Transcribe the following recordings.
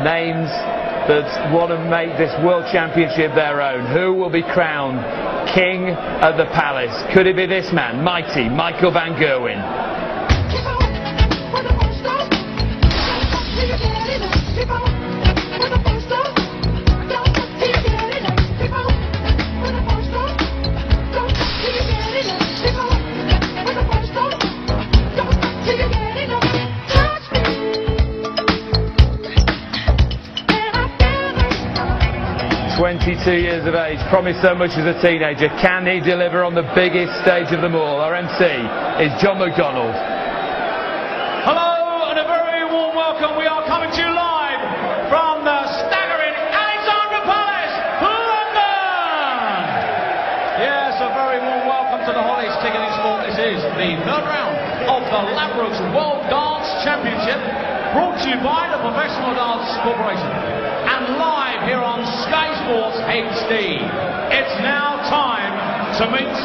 names that want to make this World Championship their own. Who will be crowned King of the Palace? Could it be this man, mighty Michael van Gerwen? "22 years of age, promised so much as a teenager. Can he deliver on the biggest stage of them all?" Our MC is John McDonald. Hello and a very warm welcome. We are coming to you live from the staggering Alexandra Palace, London. Yes, a very warm welcome to the hottest ticket in sport. This is the third round of the Ladbrokes World Dance Championship, brought to you by the Professional Dance Corporation and live here on Sky Sports HD. It's now time to meet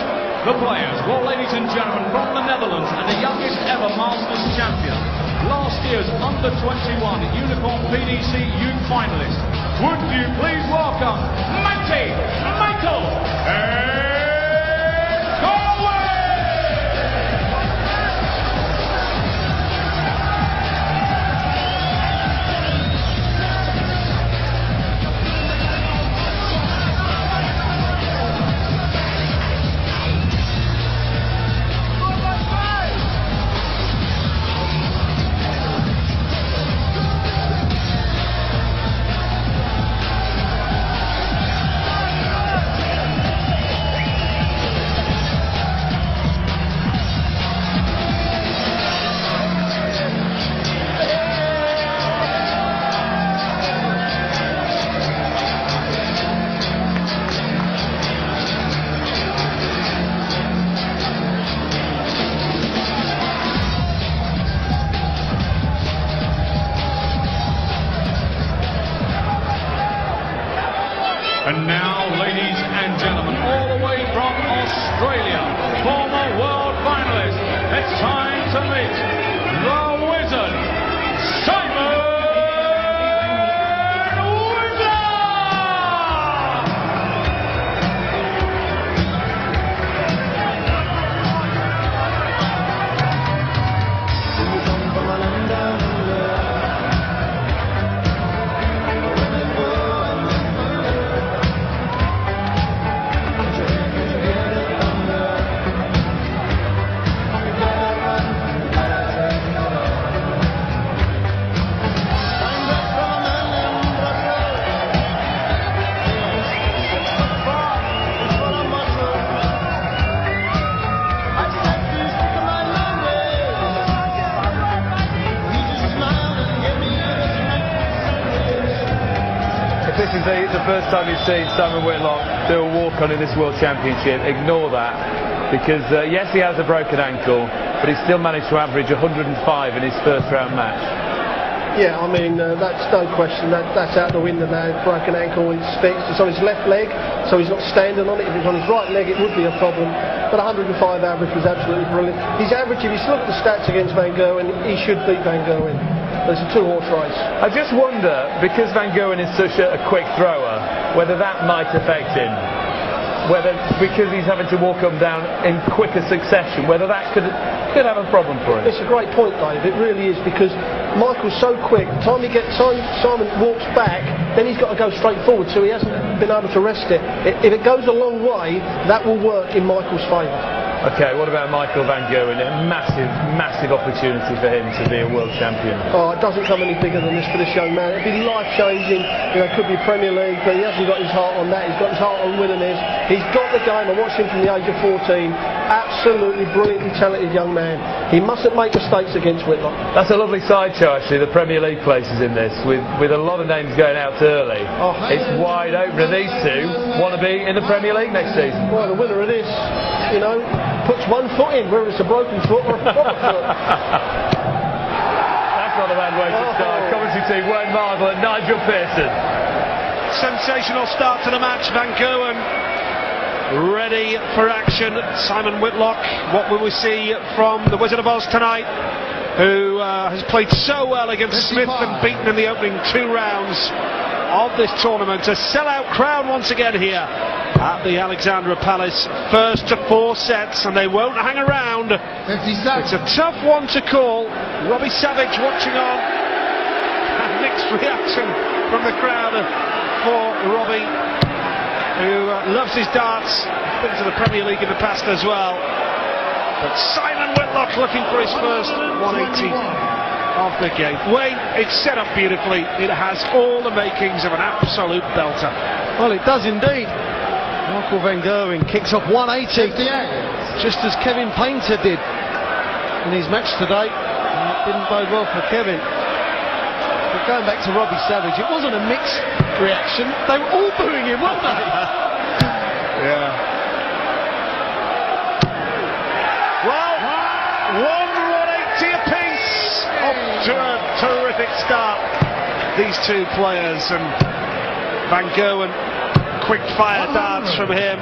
the players. Well, ladies and gentlemen, from the Netherlands and the youngest ever Masters champion, last year's under-21 Unicorn PDC Youth finalist, would you please welcome mighty Michael Van And now, ladies and gentlemen, all the way from Australia, former world finalist, it's time to meet the Wizard, Simon If this is the first time you've seen Simon Whitlock do a walk-on in this World Championship, ignore that, because yes, he has a broken ankle, but he still managed to average 105 in his first round match. Yeah, I mean, that's no question, that's out the window now. Broken ankle, it's fixed, it's on his left leg, so he's not standing on it. If it's on his right leg, it would be a problem, but 105 average was absolutely brilliant. His average, if you look at the stats against Van Gerwen, he should beat Van Gerwen. It's a two-horse race. I just wonder, because Van Gerwen is such a quick thrower, whether that might affect him. Whether, because he's having to walk up and down in quicker succession, whether that could have a problem for him. It's a great point, Dave. It really is, because Michael's so quick. The time Simon walks back, then he's got to go straight forward, so he hasn't been able to rest it. If it goes a long way, that will work in Michael's favour. Okay, what about Michael van Gerwen? A massive, massive opportunity for him to be a world champion. Oh, it doesn't come any bigger than this for this young man. It'd be life-changing. You know, it could be Premier League, but he hasn't got his heart on that. He's got his heart on winning this. He's got the game. I watched him from the age of 14. Absolutely brilliantly talented young man. He mustn't make mistakes against Whitlock. That's a lovely side show, actually, the Premier League places in this, with a lot of names going out early. Oh, it's wide open, and these two want to be in the Premier League next season. Well, the winner of this, you know, puts one foot in, whether it's a broken foot or a proper foot. That's not a bad way to start. Commentary team, Wayne Marvel and Nigel Pearson. Sensational start to the match. Van Gerwen ready for action. Simon Whitlock, what will we see from the Wizard of Oz tonight? who has played so well against Smith and beaten in the opening 2 rounds of this tournament. A sellout crowd once again here at the Alexandra Palace. First to 4 sets, and they won't hang around. It's a tough one to call. Robbie Savage watching on, and mixed reaction from the crowd for Robbie, who loves his darts. Been to the Premier League in the past as well. But Simon Whitlock looking for his first 180 of the game. Wayne, it's set up beautifully. It has all the makings of an absolute belter. Well, it does indeed. Michael van Gerwen kicks off 180, just as Kevin Painter did in his match today. And it didn't bode well for Kevin. But going back to Robbie Savage, it wasn't a mixed reaction. They were all booing him, weren't they? Yeah. Well, 180 apiece. Off to a terrific start, these 2 players, and Van Gerwen, quick fire darts from him.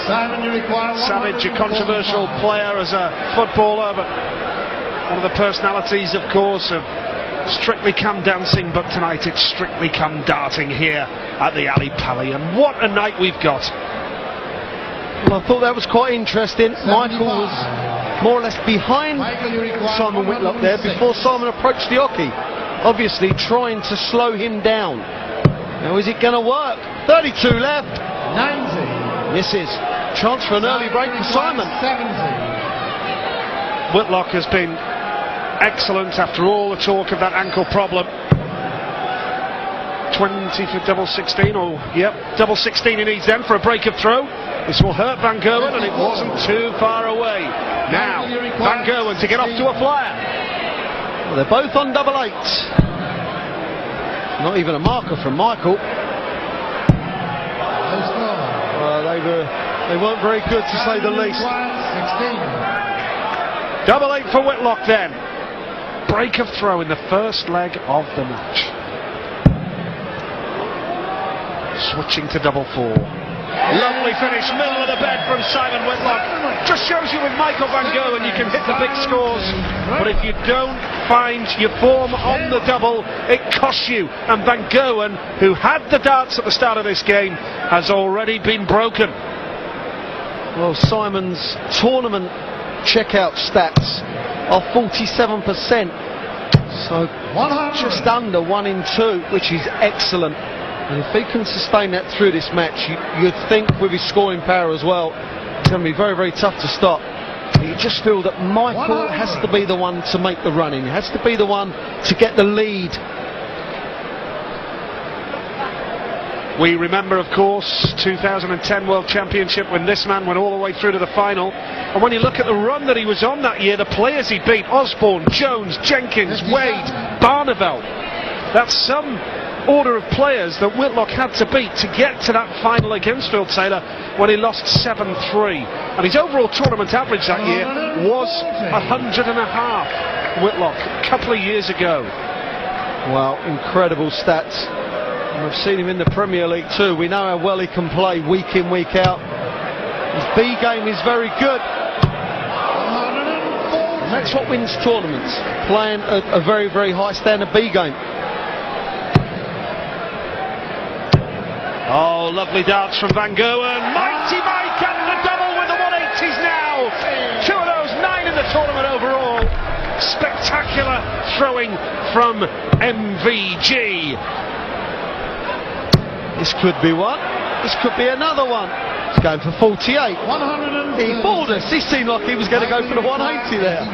Savage, a controversial player as a footballer, but one of the personalities, of course, of Strictly Come Dancing, but tonight it's Strictly Come Darting here at the Ali Pali, and what a night we've got. Well, I thought that was quite interesting. Michael was more or less behind Simon Whitlock there before Simon approached the hockey, obviously trying to slow him down. Now, is it going to work? 32 left. 90. Misses. Chance for an early break for Simon. 70. Whitlock has been excellent after all the talk of that ankle problem. 20 for double 16, or yep, double 16 he needs then for a break of throw. This will hurt Van Gerwen, and it wasn't too far away. Now, Van Gerwen to get off to a flyer. Well, they're both on double 8. Not even a marker from Michael. They weren't very good, to say the least. Double 8 for Whitlock then. Break of throw in the first leg of the match. Switching to double 4. Lovely finish, middle of the bed from Simon Whitlock. Just shows you with Michael van Gerwen you can hit the big scores, but if you don't find your form on the double, it costs you. And Van Gerwen, who had the darts at the start of this game, has already been broken. Well, Simon's tournament checkout stats are 47%, so just under 1 in 2, which is excellent. And if he can sustain that through this match, you'd think with his scoring power as well, it's going to be very, very tough to stop. But you just feel that Michael has to be the one to make the run in, has to be the one to get the lead. We remember, of course, 2010 World Championship when this man went all the way through to the final. And when you look at the run that he was on that year, the players he beat, Osborne, Jones, Jenkins, Wade, Barneveld, that's some order of players that Whitlock had to beat to get to that final against Phil Taylor when he lost 7-3. And his overall tournament average that year was 100.5. Whitlock, a couple of years ago. Wow, incredible stats. And we've seen him in the Premier League too. We know how well he can play week in, week out. His B game is very good. And that's what wins tournaments, playing a very, very high standard B game. Oh, lovely darts from Van Gerwen. Mighty Mike and the double with the 180s now. 2 of those 9 in the tournament overall. Spectacular throwing from MVG. This could be one. This could be another one. He's going for 48. He fooled us. He seemed like he was going to go for the 180 there.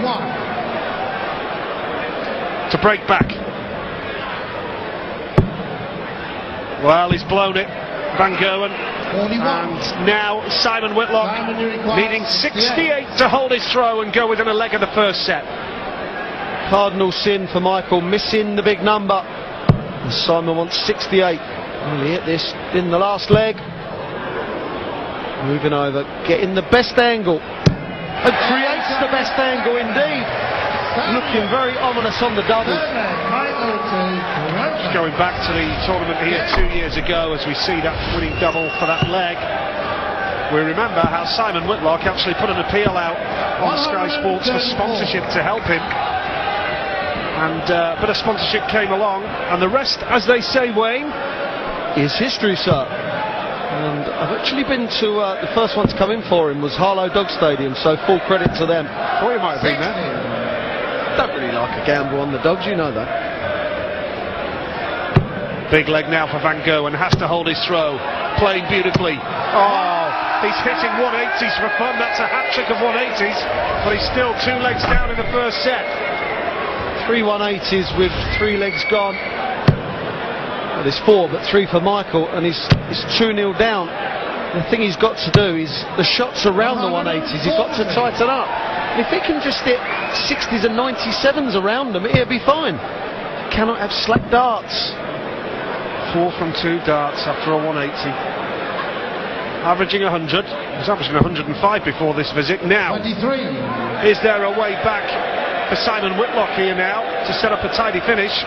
To break back. Well, he's blown it, Van Gerwen. And now Simon Whitlock needing 68 to hold his throw and go within a leg of the first set. Cardinal sin for Michael, missing the big number. And Simon wants 68. Well, he hit this in the last leg. Moving over, getting the best angle. And creates the best angle indeed. Looking very ominous on the double. Just going back to the tournament here 2 years ago as we see that winning double for that leg. We remember how Simon Whitlock actually put an appeal out on Sky Sports for sponsorship to help him. and a bit of sponsorship came along, and the rest, as they say, Wayne, is history, sir. And I've actually been to the first one to come in for him was Harlow Dog Stadium, so full credit to them. Thought you might have been there. Don't really like a gamble on the dogs, you know that. Big leg now for Van Gerwen, has to hold his throw, playing beautifully. Oh, he's hitting 180s for fun. That's a hat-trick of 180s, but he's still 2 legs down in the first set. 3 180s with 3 legs gone. Well, there's 4, but 3 for Michael, and he's 2-0 down. The thing he's got to do is the shots around the 180s, he's got to tighten up. If he can just hit 60s and 97s around them, he'll be fine. Cannot have slack darts. 4 from 2 darts after a 180. Averaging 100. He was averaging 105 before this visit. Now, 23. is there a way back for Simon Whitlock here now to set up a tidy finish?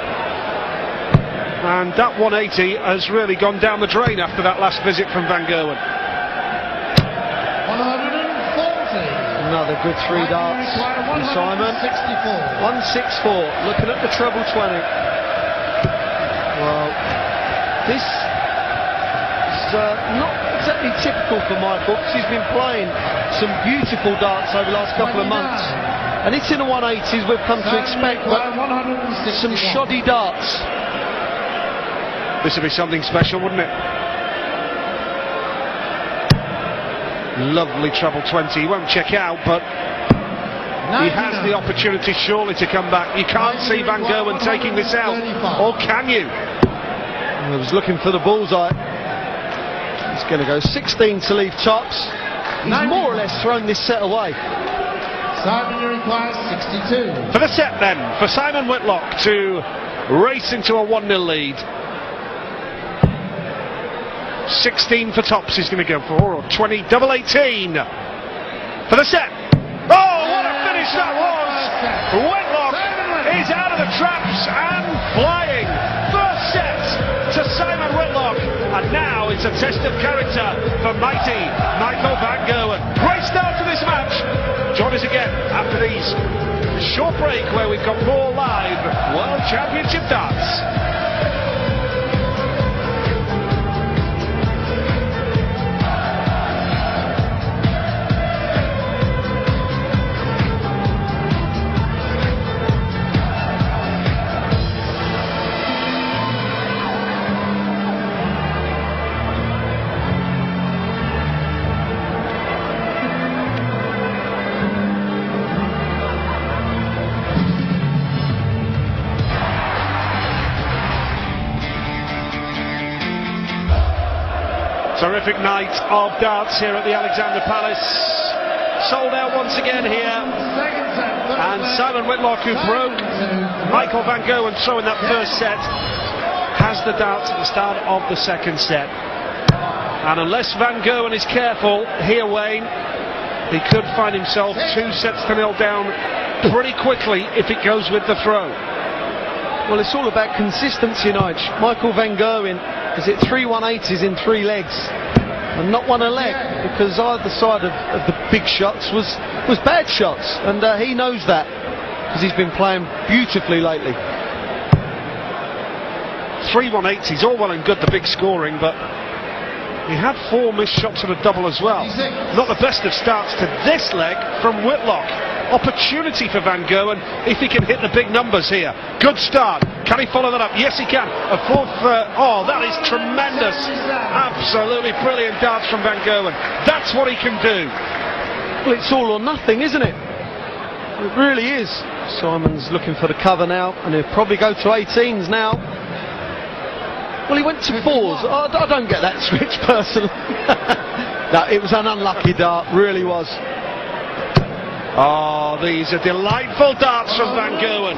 And that 180 has really gone down the drain after that last visit from Van Gerwen. 140. Another good 3 darts from Simon. 164. Looking at the treble 20. Well, this is not exactly typical for Michael, because he's been playing some beautiful darts over the last couple of months. And it's in the 180s we've come to expect, but some shoddy darts. This would be something special, wouldn't it? Lovely treble 20. He won't check out, but he has the opportunity surely to come back. You can't see Van Gerwen taking this out, or can you? I was looking for the bullseye. He's going to go 16 to leave tops. He's more or less thrown this set away. Simon requires 62. For the set then, for Simon Whitlock to race into a 1-0 lead. 16 for tops he's going to go for, or 20, double 18 for the set. Oh, what a finish that was! Whitlock is out of the traps and flying. First set to Simon Whitlock, and now it's a test of character for mighty Michael Van Gerwen. Great start to this match. Join us again after these short break where we've got more live World Championship darts. Terrific night of darts here at the Alexandra Palace. Sold out once again here. And Simon Whitlock, who broke Michael Van Gerwen throwing that first set, has the darts at the start of the second set. And unless Van Gerwen is careful here, Wayne, he could find himself 2-0 down pretty quickly if it goes with the throw. Well, it's all about consistency tonight. Michael Van Gerwen is it 3 180s in 3 legs, and not one a leg, because either side of the big shots was bad shots, and he knows that because he's been playing beautifully lately. 3 180s, all well and good, the big scoring, but he had 4 missed shots at a double as well. Not the best of starts to this leg from Whitlock. Opportunity for Van Gerwen if he can hit the big numbers here. Good start. Can he follow that up? Yes, he can. A 4th. Oh, that is tremendous. Absolutely brilliant darts from Van Gerwen. That's what he can do. Well, it's all or nothing, isn't it? It really is. Simon's looking for the cover now, and he'll probably go to 18s now. Well, he went to 4s. I don't get that switch personally. No, it was an unlucky dart, really was. Oh, these are delightful darts from Van Gerwen.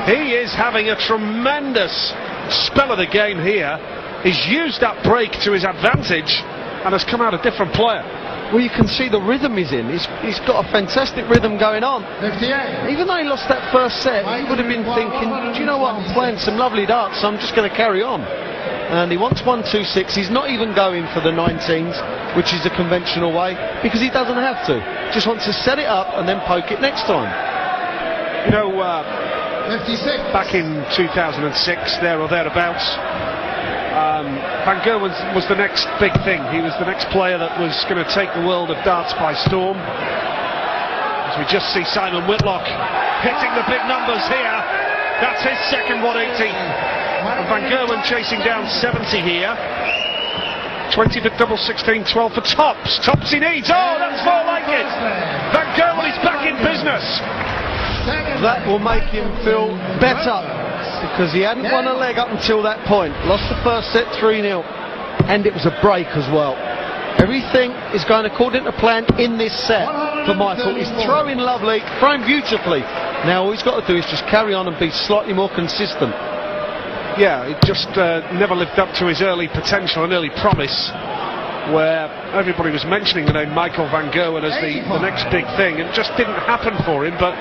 He is having a tremendous spell of the game here. He's used that break to his advantage and has come out a different player. Well, you can see the rhythm he's in. He's got a fantastic rhythm going on. 58. Even though he lost that first set, he would have been thinking, do you know what, I'm playing some lovely darts, so I'm just going to carry on. And he wants 1-2-6. He's not even going for the 19s, which is the conventional way, because he doesn't have to. Just wants to set it up and then poke it next time. You know, back in 2006, there or thereabouts. Van Gerwen was the next big thing. He was the next player that was going to take the world of darts by storm. As we just see Simon Whitlock hitting the big numbers here. That's his second 180. And Van Gerwen chasing down 70 here. 20 for double 16, 12 for tops. Tops he needs. Oh, that's more like it. Van Gerwen is back in business. That will make him feel better, because he hadn't won a leg up until that point. Lost the first set 3-0, and it was a break as well. Everything is going according to plan in this set for Michael. He's throwing lovely, throwing beautifully. Now all he's got to do is just carry on and be slightly more consistent. Yeah, it just never lived up to his early potential and early promise, where everybody was mentioning the name Michael Van Gerwen as the next big thing. It just didn't happen for him, but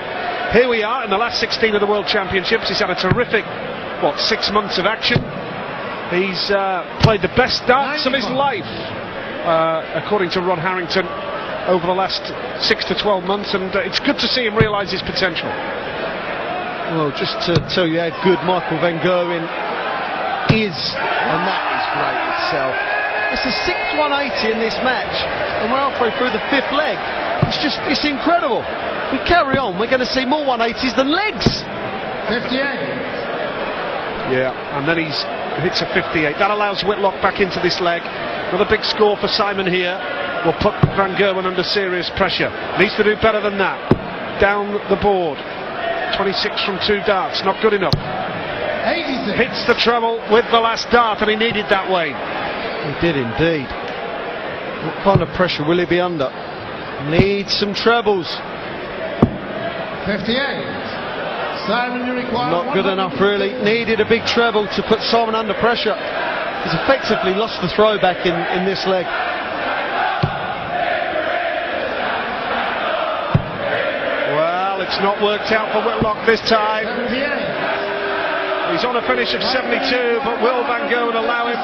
here we are in the last 16 of the World Championships. He's had a terrific, 6 months of action. He's played the best darts of his life, according to Ron Harrington, over the last 6 to 12 months, and it's good to see him realise his potential. Well, just to tell you how good Michael Van Gerwen is, and that is great itself. It's the 6th 180 in this match, and we're halfway through the 5th leg. It's incredible. We carry on, we're going to see more 180s than legs. 58. Yeah, and then he hits a 58. That allows Whitlock back into this leg. Another big score for Simon here will put Van Gerwen under serious pressure. Needs to do better than that. Down the board. 26 from 2 darts, not good enough. 86. Hits the treble with the last dart, and he needed that, Wayne. He did indeed. What kind of pressure will he be under? Needs some trebles. 58. Simon, you require not good enough really. Needed a big treble to put Simon under pressure. He's effectively lost the throwback in this leg. Well, it's not worked out for Whitlock this time. 78. He's on a finish of 72, but will Van Gerwen allow him?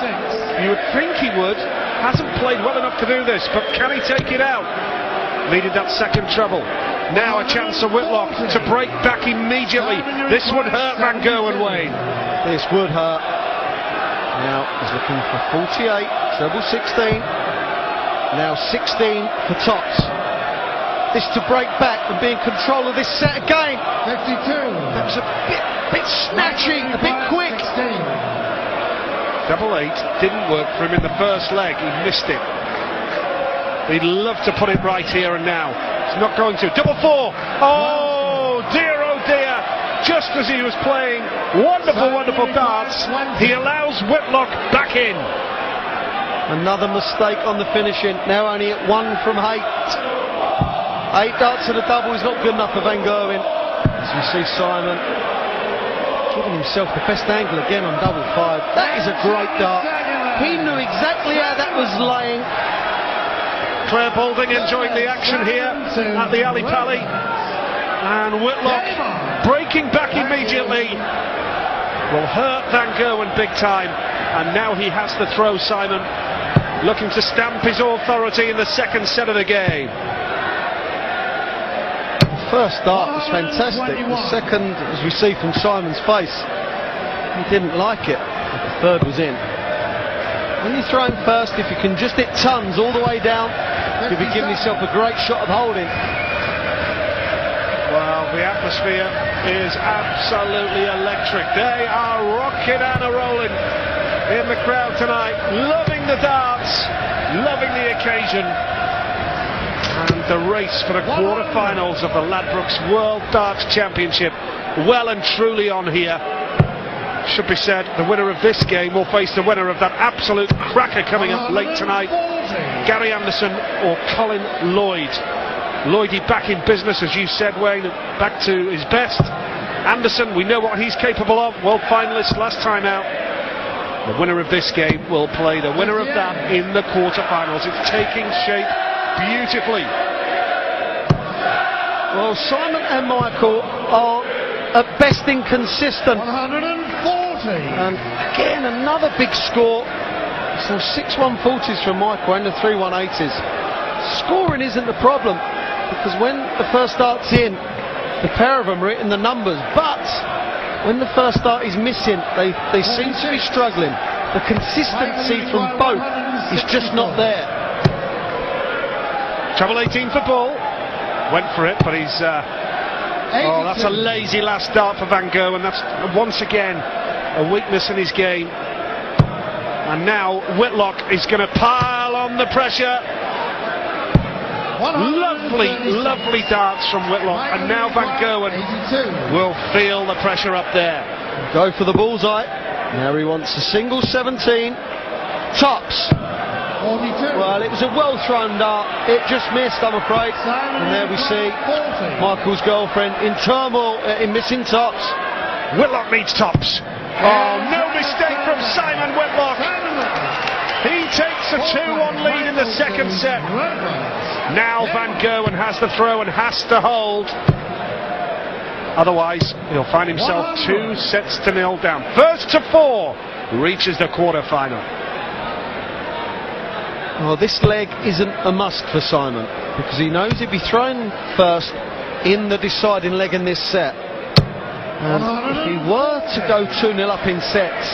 You would think he would. Hasn't played well enough to do this, but can he take it out? Needed that second treble. Now a chance for Whitlock to break back immediately. This would hurt Van Gerwen, Wayne. This would hurt. Now he's looking for 48, treble 16. Now 16 for tops. This to break back and be in control of this set again. 52. That was a bit snatchy, a bit quick. 16. Double 8 didn't work for him in the first leg. He missed it. He'd love to put it right here and now. He's not going to. Double 4. Oh dear, oh dear. Just as he was playing wonderful, wonderful darts, he allows Whitlock back in. Another mistake on the finishing. Now only at 1 from 8. 8 darts to the double is not good enough for Van Gerwen. As you see Simon giving himself the best angle again on double 5. That is a great dart. He knew exactly how that was laying. Claire Balding enjoying the action here at the Ali Pali. And Whitlock breaking back immediately will hurt Van Gerwen big time. And now he has to throw Simon, looking to stamp his authority in the second set of the game. First dart was fantastic. The second, as we see from Simon's face, he didn't like it. The third was in. When you're throwing first, if you can just hit tons all the way down, you'll be giving yourself a great shot of holding. Well, the atmosphere is absolutely electric. They are rocking and rolling in the crowd tonight, loving the darts, loving the occasion. And the race for the quarter-finals of the Ladbrokes World Darts Championship well and truly on here. Should be said, the winner of this game will face the winner of that absolute cracker coming up late tonight, Gary Anderson or Colin Lloyd. Lloydie back in business, as you said, Wayne, back to his best. Anderson, we know what he's capable of, world finalist last time out. The winner of this game will play the winner of that in the quarter-finals. It's taking shape beautifully. Well, Simon and Michael are at best inconsistent. 140. And again, another big score. Some 6 140s from Michael and the 3 180s. Scoring isn't the problem, because when the first dart's in, the pair of them are hitting the numbers. But when the first start is missing, they seem to be struggling. The consistency from both is just not there. Treble 18 for Ball. Went for it, but he's... oh, that's a lazy last start for Van Gogh, and that's once again a weakness in his game. And now Whitlock is going to pile on the pressure. Lovely darts from Whitlock, and now Van Gogh will feel the pressure up there. Go for the bullseye. Now he wants a single 17. Tops. Well, it was a well thrown dart. It just missed, I'm afraid. And there we see Michael's girlfriend in turmoil in missing tops. Whitlock needs tops. Oh, no mistake from Simon Whitlock. He takes a 2-1 lead in the second set. Now Van Gogh has the throw and has to hold. Otherwise, he'll find himself 2-0 down. First to 4 reaches the quarter-final. Well, this leg isn't a must for Simon, because he knows he'll be thrown first in the deciding leg in this set. And if he were to go 2-0 up in sets,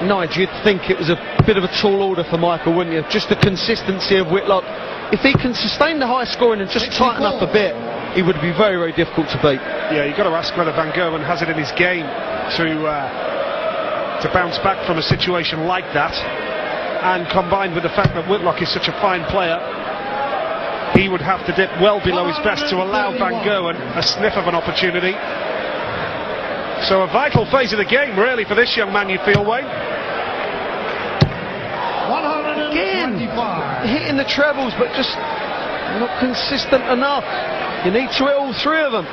Nigel, you'd think it was a bit of a tall order for Michael, wouldn't you? Just the consistency of Whitlock. If he can sustain the high scoring and just tighten up a bit, he would be very, very difficult to beat. Yeah, you've got to ask whether Van Gogh has it in his game to bounce back from a situation like that. And combined with the fact that Whitlock is such a fine player, he would have to dip well below his best to allow Van Gogh a sniff of an opportunity. So a vital phase of the game, really, for this young man, you feel, Wayne? Again, hitting the trebles, but just not consistent enough. You need to hit all three of them.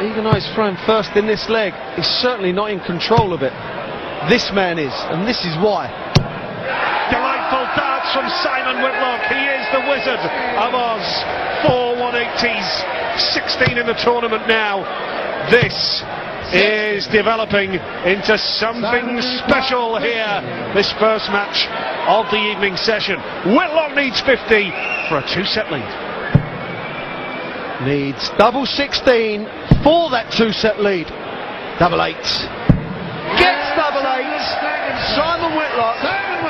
Even though he's thrown first in this leg, he's certainly not in control of it. This man is, and this is why. Delightful darts from Simon Whitlock. He is the Wizard of Oz. 4 180s, 16 in the tournament now. This is developing into something special here. This first match of the evening session. Whitlock needs 50 for a 2-set lead. Needs double 16 for that 2-set lead. Double 8. Gets double 8. Simon Whitlock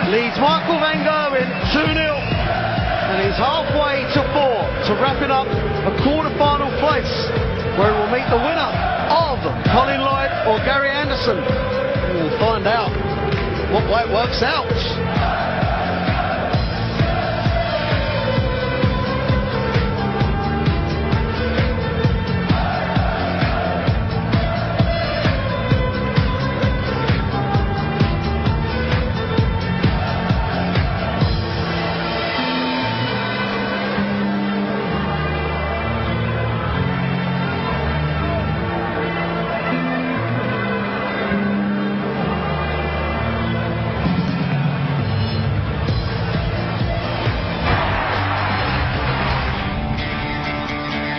leads Michael Van Gogh in 2-0. And he's halfway to 4 to wrapping up a quarter-final place, where he will meet the winner of Colin Lloyd or Gary Anderson. We'll find out what way it works out.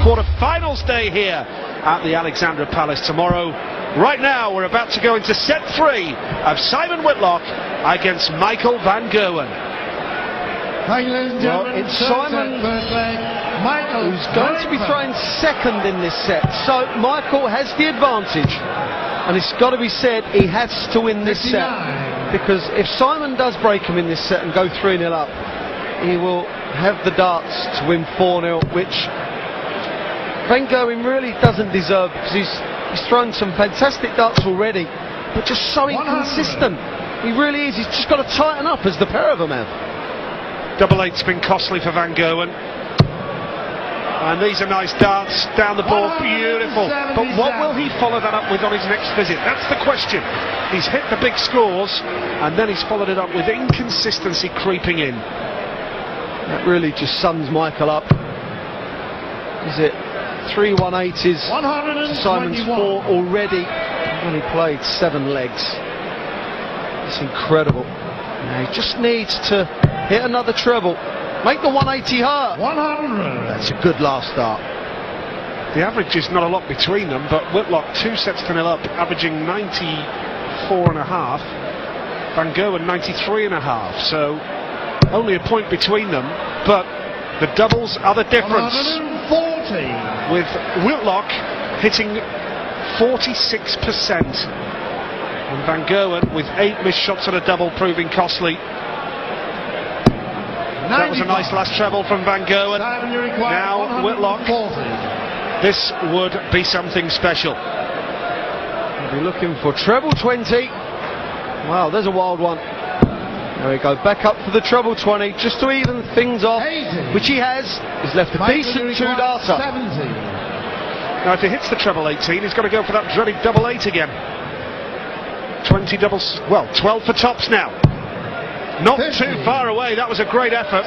Quarter-finals day here at the Alexandra Palace tomorrow. Right now we're about to go into set 3 of Simon Whitlock against Michael Van Gogh. Well, it's Simon who's going to be throwing second in this set, so Michael has the advantage, and it's got to be said, he has to win this set, because if Simon does break him in this set and go 3-0 up, he will have the darts to win 4-0, which Van Gogh really doesn't deserve, because he's thrown some fantastic darts already, but just so inconsistent. He really is. He's just got to tighten up, as the pair of them have. Double 8's been costly for Van Gogh, and these are nice darts down the board, beautiful. But what will he follow that up with on his next visit? That's the question. He's hit the big scores, and then he's followed it up with inconsistency creeping in. That really just sums Michael up. Is it 3 180s? Simon's 4 already. He's only played 7 legs. It's incredible. Now he just needs to hit another treble. Make the 180 hurt. 100. That's a good last start. The average is not a lot between them, but Whitlock 2-0 up, averaging 94.5. Van Gogh 93.5. So only a point between them, but the doubles are the difference. 140. With Whitlock hitting 46%. And Van Gerwen with 8 missed shots at a double, proving costly. That was a nice last treble from Van Gerwen. Now Whitlock. This would be something special. We'll be looking for treble 20. Wow, there's a wild one. There we go, back up for the treble 20, just to even things off, which he has. He's left a decent 2-darter. Now if he hits the treble 18, he's got to go for that dreaded double 8 again. 20 doubles, well, 12 for tops now. Not too far away, that was a great effort.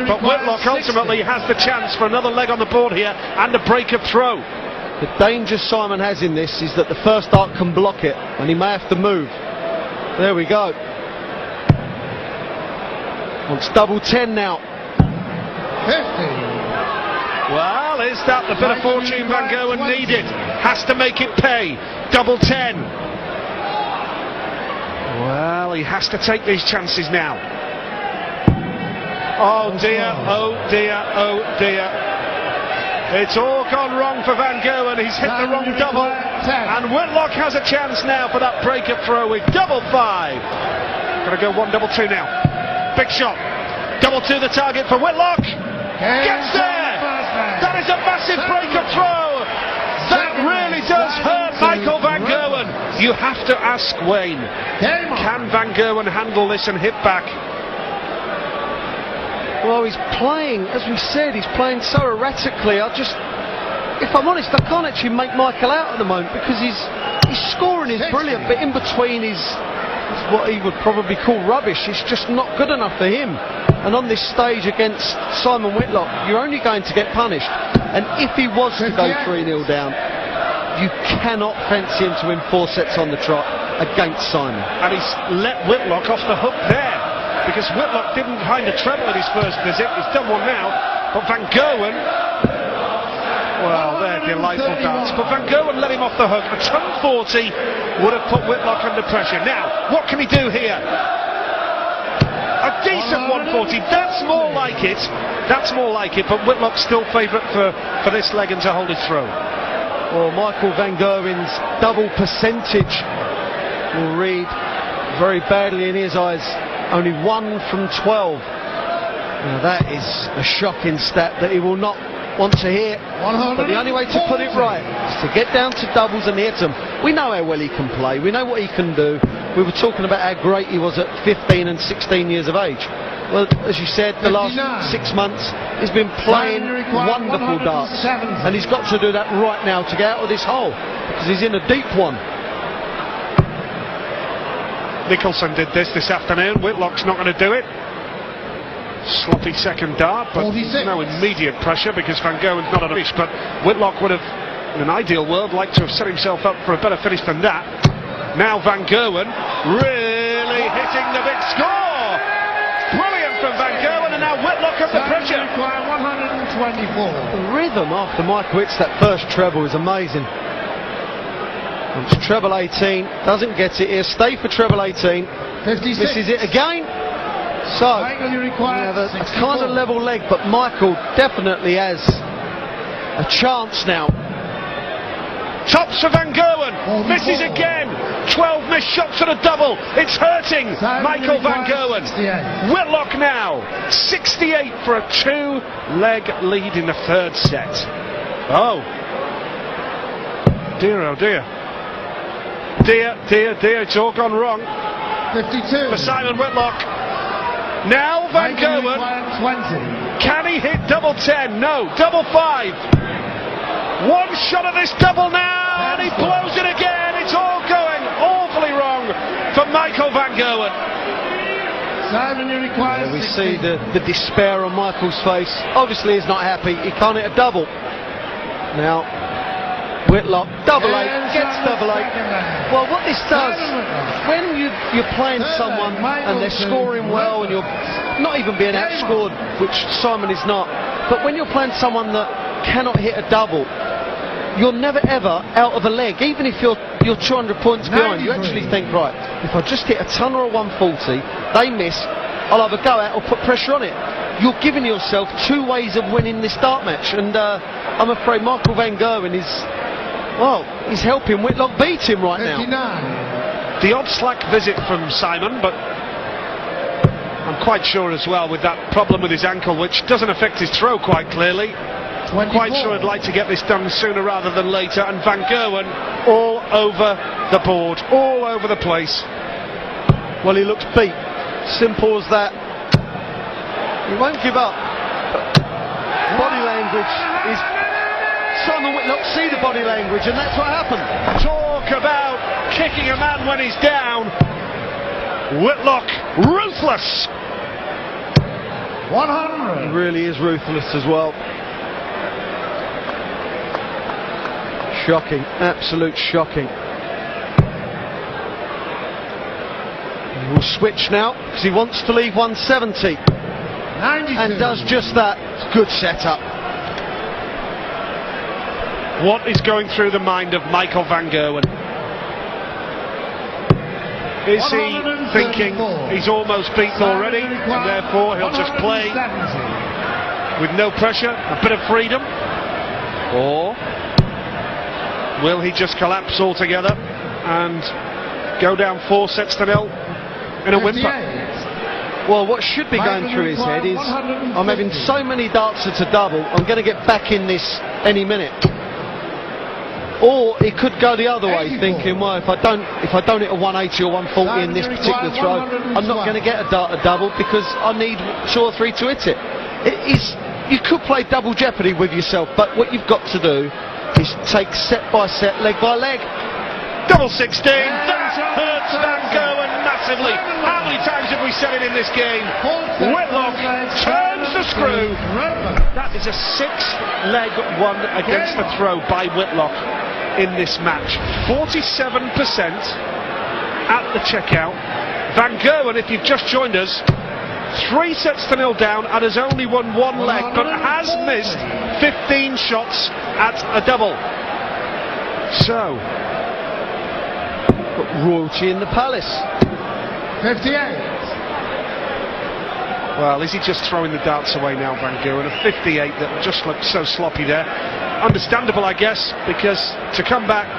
But Whitlock ultimately has the chance for another leg on the board here and a break of throw. The danger Simon has in this is that the first dart can block it, and he may have to move. There we go. Wants double 10 now. 50. Well, is that the bit of fortune Van Gerwen needed? Has to make it pay. Double 10. Well, he has to take these chances now. Oh dear, oh dear, oh dear. It's all gone wrong for Van Gerwen. He's hit the wrong double. And Whitlock has a chance now for that break of throw with double 5. Gonna go 1 double 2 now. Big shot. Double 2 the target for Whitlock. Gets there. That is a massive break of throw. That really does hurt Michael Van Gerwen. You have to ask Wayne, can Van Gerwen handle this and hit back? Well, he's playing, as we said, he's playing so erratically. If I'm honest, I can't actually make Michael out at the moment, because his scoring is brilliant, but in between is what he would probably call rubbish. It's just not good enough for him. And on this stage against Simon Whitlock, you're only going to get punished. And if he was to go 3-0 down, you cannot fancy him to win 4 sets on the trot against Simon. And he's let Whitlock off the hook there, because Whitlock didn't find a treble at his first visit. He's done one now, but Van Gerwen, well, they're delightful darts, but Van Gerwen let him off the hook. A ton 40 would have put Whitlock under pressure. Now, what can he do here? A decent 140, that's more like it. That's more like it, but Whitlock's still favourite for this leg and to hold his throw. Well, Michael Van Gerwen's double percentage will read very badly in his eyes. Only 1 from 12. Now that is a shocking stat that he will not want to hear. But the only way to put it right is to get down to doubles and hit them. We know how well he can play. We know what he can do. We were talking about how great he was at 15 and 16 years of age. Well, as you said, the last 6 months he's been playing wonderful darts, and he's got to do that right now to get out of this hole, because he's in a deep one. Nicholson did this afternoon. Whitlock's not going to do it. Sloppy second dart, but no immediate pressure because Van Gerwen's not a fish. But Whitlock would have, in an ideal world, liked to have set himself up for a better finish than that. Now Van Gerwen really hitting the big score. Brilliant from Van Gerwen, and now Whitlock under pressure. 124. The rhythm after Michael hits that first treble is amazing. It's treble 18, doesn't get it here, stay for treble 18, 56. Misses it again. So, a kind of level leg, but Michael definitely has a chance now. Tops for Van Gerwen, misses again. 12 missed shots at a double. It's hurting Michael Van Gerwen. Whitlock now 68 for a 2-leg lead in the 3rd set. Oh dear, oh dear. Dear, dear, dear, it's all gone wrong 52 for Simon Whitlock. Now Van Gerwen, can he hit double 10? No, double 5. One shot at this double now, and he blows it again. It's all going awfully wrong for Michael Van Gerwen. We see the despair on Michael's face. Obviously he's not happy, he can't hit a double. Now Whitlock, double 8, gets double 8. Well, what this does, when you're playing someone and they're scoring well and you're not even being outscored, which Simon is not, but when you're playing someone that cannot hit a double, you're never ever out of a leg. Even if you're 200 points behind, you actually think, right, if I just hit a ton or a 140, they miss, I'll either go out or put pressure on it. You're giving yourself 2 ways of winning this dart match, and I'm afraid Michael Van Gerwen is, Well, he's helping Whitlock beat him right now. The odd slack visit from Simon, but I'm quite sure as well with that problem with his ankle, which doesn't affect his throw quite clearly. Quite sure I'd like to get this done sooner rather than later. And Van Gerwen all over the board, all over the place. Well, he looks beat. Simple as that. He won't give up. Body language is... Simon Whitlock see the body language, and that's what happened. Talk about kicking a man when he's down. Whitlock, ruthless. 100. He really is ruthless as well. Shocking, absolute shocking. He will switch now because he wants to leave 170. 92. And does just that. Good setup. What is going through the mind of Michael Van Gerwen? Is he thinking he's almost beaten already, and therefore he'll just play with no pressure, a bit of freedom? Or will he just collapse altogether and go down 4-0 in a whimper? Well, what should be going through his head is, I'm having so many darts at a double, I'm going to get back in this any minute. Or it could go the other way, thinking, well, if I don't hit a 180 or 140 in this particular throw, I'm not going to get a dart a double because I need 2 or 3 to hit it. You could play double jeopardy with yourself, but what you've got to do is take set by set, leg by leg. Double 16, that hurts Van Gerwen massively. How many times have we said it in this game? Whitlock turns the screw. That is a 6-leg one against the throw by Whitlock in this match. 47% at the checkout. Van Gerwen, if you've just joined us, 3-0 down and has only won 1 leg, but has missed 15 shots at a double. So, got royalty in the palace. 58. Well, is he just throwing the darts away now, Van Gerwen? A 58 that just looked so sloppy there. Understandable, I guess, because to come back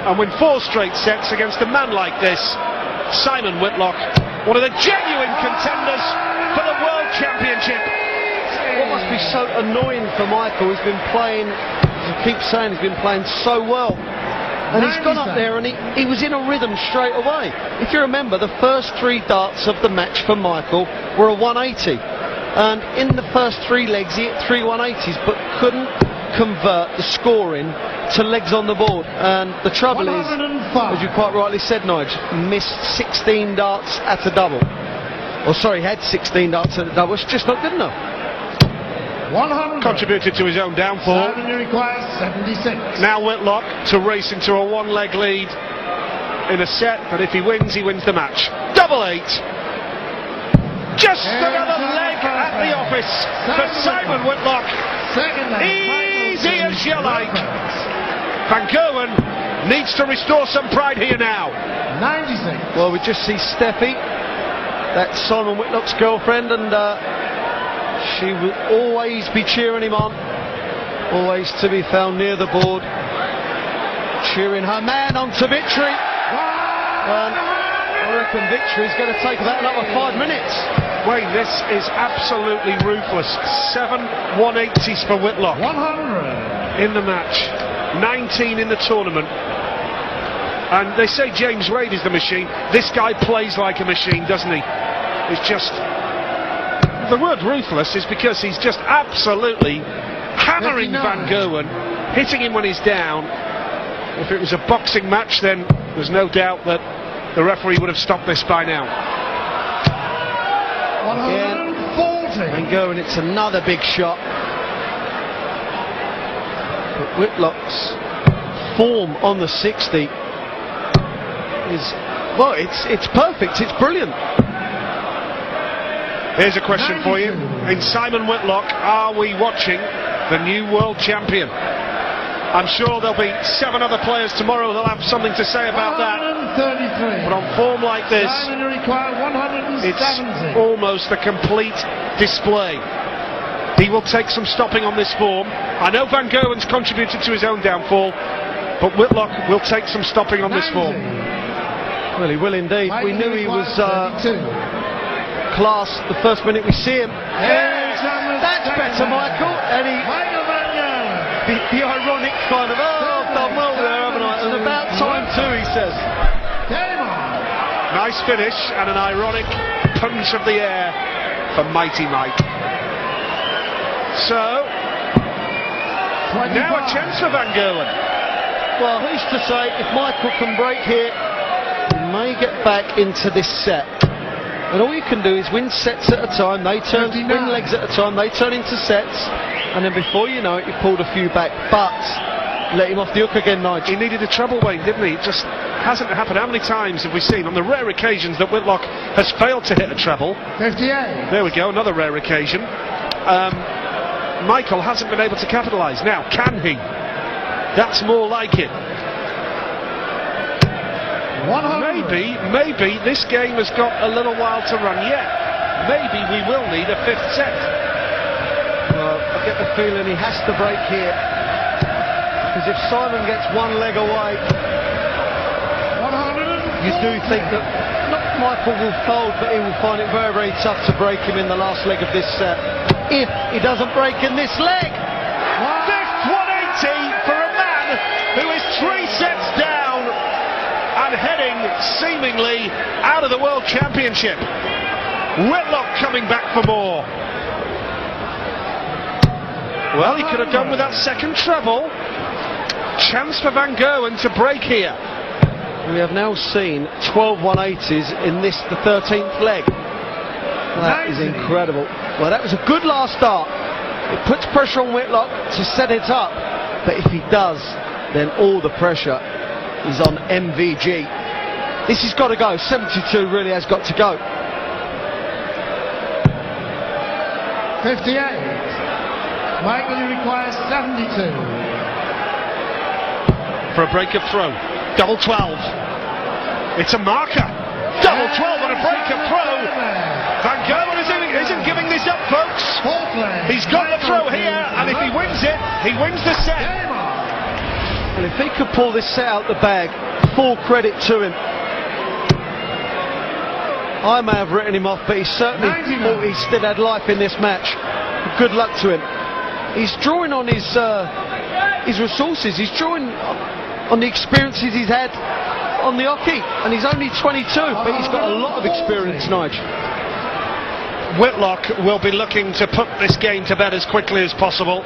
and win 4 straight sets against a man like this, Simon Whitlock, one of the genuine contenders for the World Championship. What must be so annoying for Michael, he's been playing, as I keep saying, he's been playing so well. And he's gone up there and he was in a rhythm straight away. If you remember, the first 3 darts of the match for Michael were a 180. And in the first 3 legs he hit 3 180s, but couldn't convert the scoring to legs on the board. And the trouble is, as you quite rightly said, Nigel, missed 16 darts at a double. Or sorry, had 16 darts at a double. It's just not good enough. 100. Contributed to his own downfall. Requires 76. Now Whitlock to race into a 1-leg lead in a set, but if he wins the match. Double 8. Just another leg at the office for Simon Whitlock. Easy as you like. Van Gerwen needs to restore some pride here now. 96. Well, we just see Steffi, that's Simon Whitlock's girlfriend, and she will always be cheering him on, always to be found near the board, cheering her man on to victory. And I reckon victory's going to take about another 5 minutes. Wayne, this is absolutely ruthless. 7 180s for Whitlock 100 in the match, 19 in the tournament. And they say James Wade is the machine. This guy plays like a machine, doesn't he? It's just... The word ruthless is because he's just absolutely hammering Van Gerwen, hitting him when he's down. If it was a boxing match, then there's no doubt that the referee would have stopped this by now. 140. Van Gerwen, it's another big shot. But Whitlock's form on the 60 is, well, it's perfect, it's brilliant. Here's a question for you. In Simon Whitlock, are we watching the new world champion? I'm sure there'll be 7 other players tomorrow that'll have something to say about that. 133. But on form like this, it's almost a complete display. He will take some stopping on this form. I know Van Gerwen's contributed to his own downfall, but Whitlock will take some stopping on this form. Well, he will indeed. We knew he was class the first minute we see him. That's better, Michael. And the ironic kind of, oh, I've done well there, haven't I? And about time too, he says. Nice finish and an ironic punch of the air for Mighty Mike. So, now a chance for Van Gerwen. Well, who's to say, if Michael can break here, he may get back into this set. And all you can do is win sets at a time, win legs at a time, they turn into sets, and then before you know it, you pulled a few back, but let him off the hook again, Nigel. He needed a treble, Wayne, didn't he? It just hasn't happened. How many times have we seen, on the rare occasions that Whitlock has failed to hit a treble? 58. There we go, another rare occasion. Michael hasn't been able to capitalise. Now, can he? That's more like it. Maybe this game has got a little while to run yet. Maybe we will need a fifth set. Well, I get the feeling he has to break here, because if Simon gets one leg away, you do think that not Michael will fold, but he will find it very, very tough to break him in the last leg of this set. If he doesn't break in this leg. Fifth 180 for a man who is 3 sets down and heading seemingly out of the World Championship. Whitlock coming back for more. Well, he could have done with that second treble. Chance for Van Gerwen to break here. We have now seen 12 180s in this, the 13th leg. That is incredible. Well, that was a good last start. It puts pressure on Whitlock to set it up, but if he does, then all the pressure is on MVG. This has got to go. 72 really has got to go. 58. Michael requires 72. For a break of throw. Double 12. It's a marker. Double 12 on a break of throw. Van Gerwen isn't giving this up, folks. He's got the throw here, and if he wins it, he wins the set. And if he could pull this set out the bag, full credit to him. I may have written him off, but he certainly thought he still had life in this match. Good luck to him. He's drawing on his resources. He's drawing on the experiences he's had on the hockey, and he's only 22, but he's got a lot of experience, Nigel. Whitlock will be looking to put this game to bed as quickly as possible.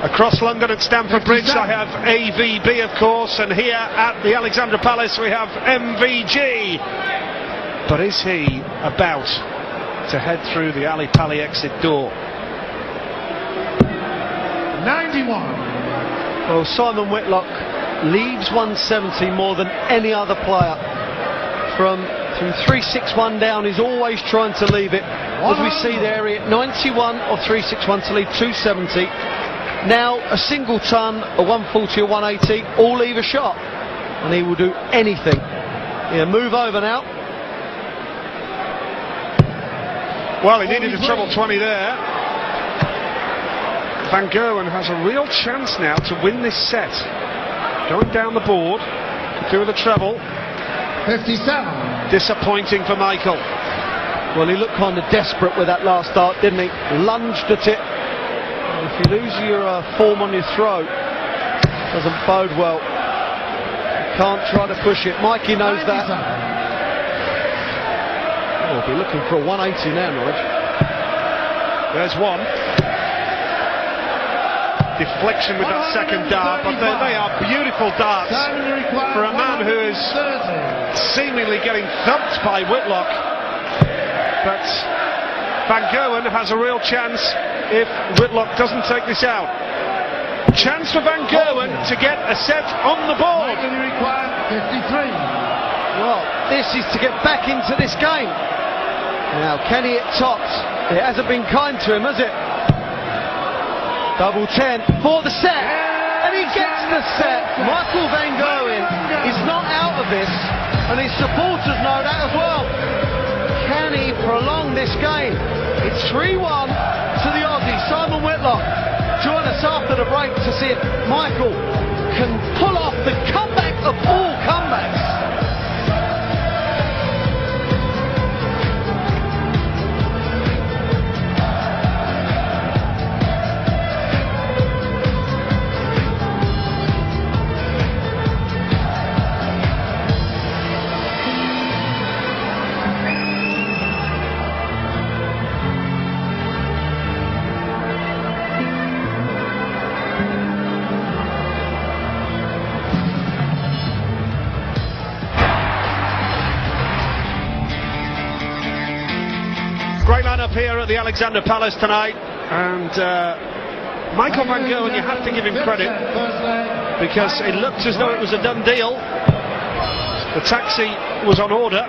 Across London at Stamford Bridge I have AVB, of course, and here at the Alexandra Palace we have MVG. But is he about to head through the Ali Pali exit door? 91. Well, Simon Whitlock leaves 170 more than any other player. From 361 down, he's always trying to leave it. As we see there, he at 91 or 361 to leave 270. Now a single ton, a 140 or 180, all leave a shot, and he will do anything. Yeah, move over now. Well, he needed a treble 20 there. Van Gerwen has a real chance now to win this set. Going down the board, could do with a treble. 57. Disappointing for Michael. Well, he looked kind of desperate with that last start, didn't he? Lunged at it. If you lose your form on your throw, doesn't bode well. Can't try to push it. Mikey knows that. Oh, we'll be looking for a 180 now, Nigel. There's one. Deflection with that second dart, but they are beautiful darts for a man who is seemingly getting thumped by Whitlock. But Van Gerwen has a real chance if Whitlock doesn't take this out. Chance for Van Gerwen to get a set on the board. 53. Well, this is to get back into this game. Now, can he hit tops? It hasn't been kind to him, has it? Double 10 for the set, and he gets the set. Michael Van Gerwen is not out of this, and his supporters know that as well. Can he prolong this game? It's 3-1 to the Aussie, Simon Whitlock. join us after the break to see if Michael can pull off the comeback of all comebacks. Great lineup here at the Alexandra Palace tonight, and Michael Van Gerwen, you have to give him credit, because it looked as though it was a done deal. The taxi was on order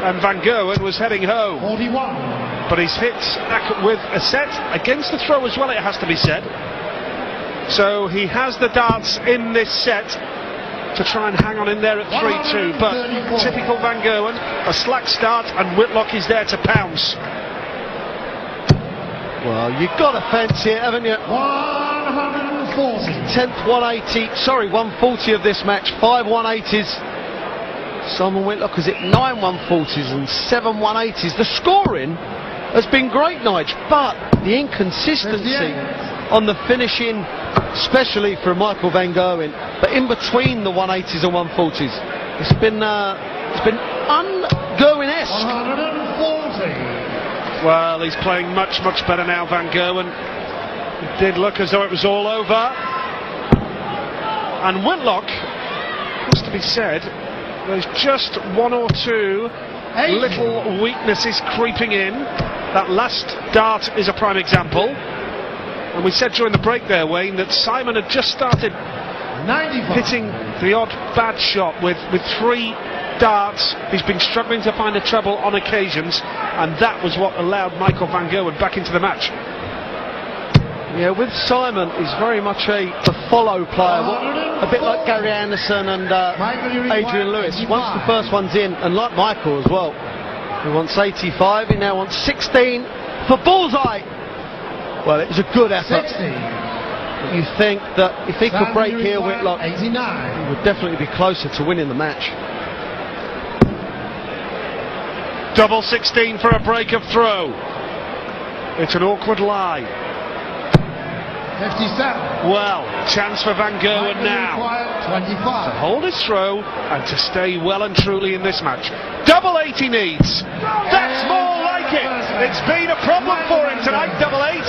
and Van Gerwen was heading home, but he's hit with a set against the throw as well, it has to be said. So he has the darts in this set to try and hang on in there at 3-2, but typical Van Gerwen, a slack start, and Whitlock is there to pounce. Well, you've got a fence here, haven't you? 140. 10th 180, sorry, 140 of this match, 5 180s. Simon Whitlock is at 9 140s and 7 180s. The scoring has been great, Nige, but the inconsistency on the finishing, especially for Michael Van Gerwen, but in between the 180s and 140s, it's been un-Gerwen-esque. 140. Well, Well, he's playing much, much better now, Van Gerwen. It did look as though it was all over. And Whitlock, has to be said, there's just one or two little weaknesses creeping in. That last dart is a prime example. And we said during the break there, Wayne, that Simon had just started 95. hitting the odd bad shot with 3 darts. He's been struggling to find a treble on occasions, and that was what allowed Michael Van Gerwen back into the match. Yeah, with Simon, he's very much a follow player, a bit like Gary Anderson and Adrian Lewis. Once the first one's in, and like Michael as well, he wants 85, he now wants 16 for bullseye. Well, it was a good effort. 60. You think that if he could break here, Whitlock, 89. he would definitely be closer to winning the match. Double 16 for a break of throw. It's an awkward lie. 57. Well, chance for Van Gerwen now. 25. Hold his throw and to stay well and truly in this match. Double 8 he needs. That's more like it. It's been a problem for him tonight, double 8.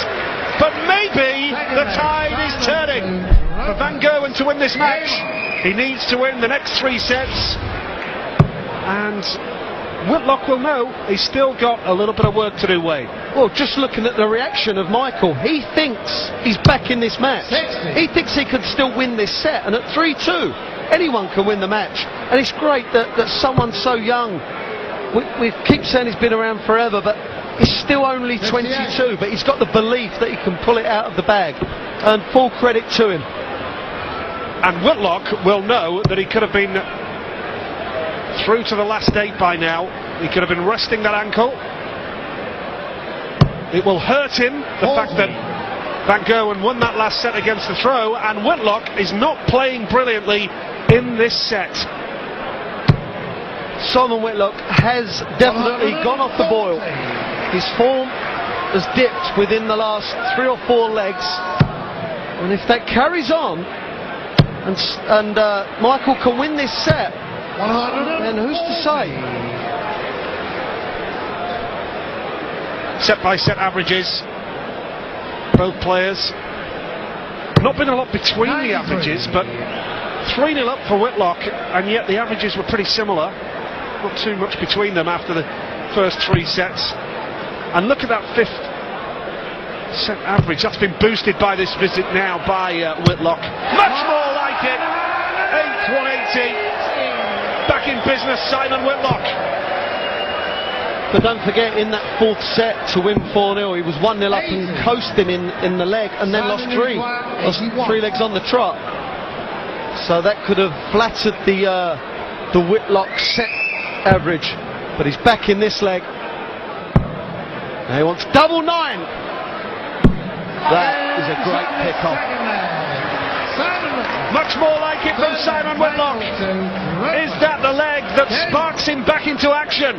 But maybe the tide is turning for Van Gerwen to win this match. He needs to win the next 3 sets. And Whitlock will know he's still got a little bit of work to do, Wayne. Well, just looking at the reaction of Michael, he thinks he's back in this match. 60. He thinks he could still win this set, and at 3-2, anyone can win the match. And it's great that someone so young, we keep saying he's been around forever, but he's still only 22, but he's got the belief that he can pull it out of the bag, and full credit to him. And Whitlock will know that he could have been through to the last 8 by now. He could have been resting that ankle. It will hurt him, the fact that Van Gerwen won that last set against the throw, and Whitlock is not playing brilliantly in this set. Simon Whitlock has definitely gone off the boil. His form has dipped within the last 3 or 4 legs, and if that carries on and Michael can win this set, then who's to say? Set by set averages, both players. Not been a lot between the averages, but 3-0 up for Whitlock, and yet the averages were pretty similar. Not too much between them after the first 3 sets. And look at that 5th set average. That's been boosted by this visit now by Whitlock. Much more like it. 8th 180. Back in business, Simon Whitlock. But don't forget, in that 4th set to win 4-0, he was 1-0 up and coasting in the leg, and then lost 3. Lost 3 legs on the trot. So that could have flattered the Whitlock set average. But he's back in this leg. Now he wants double 9. That is a great pick-off. Much more like it from Simon Whitlock. Is that the leg that sparks him back into action?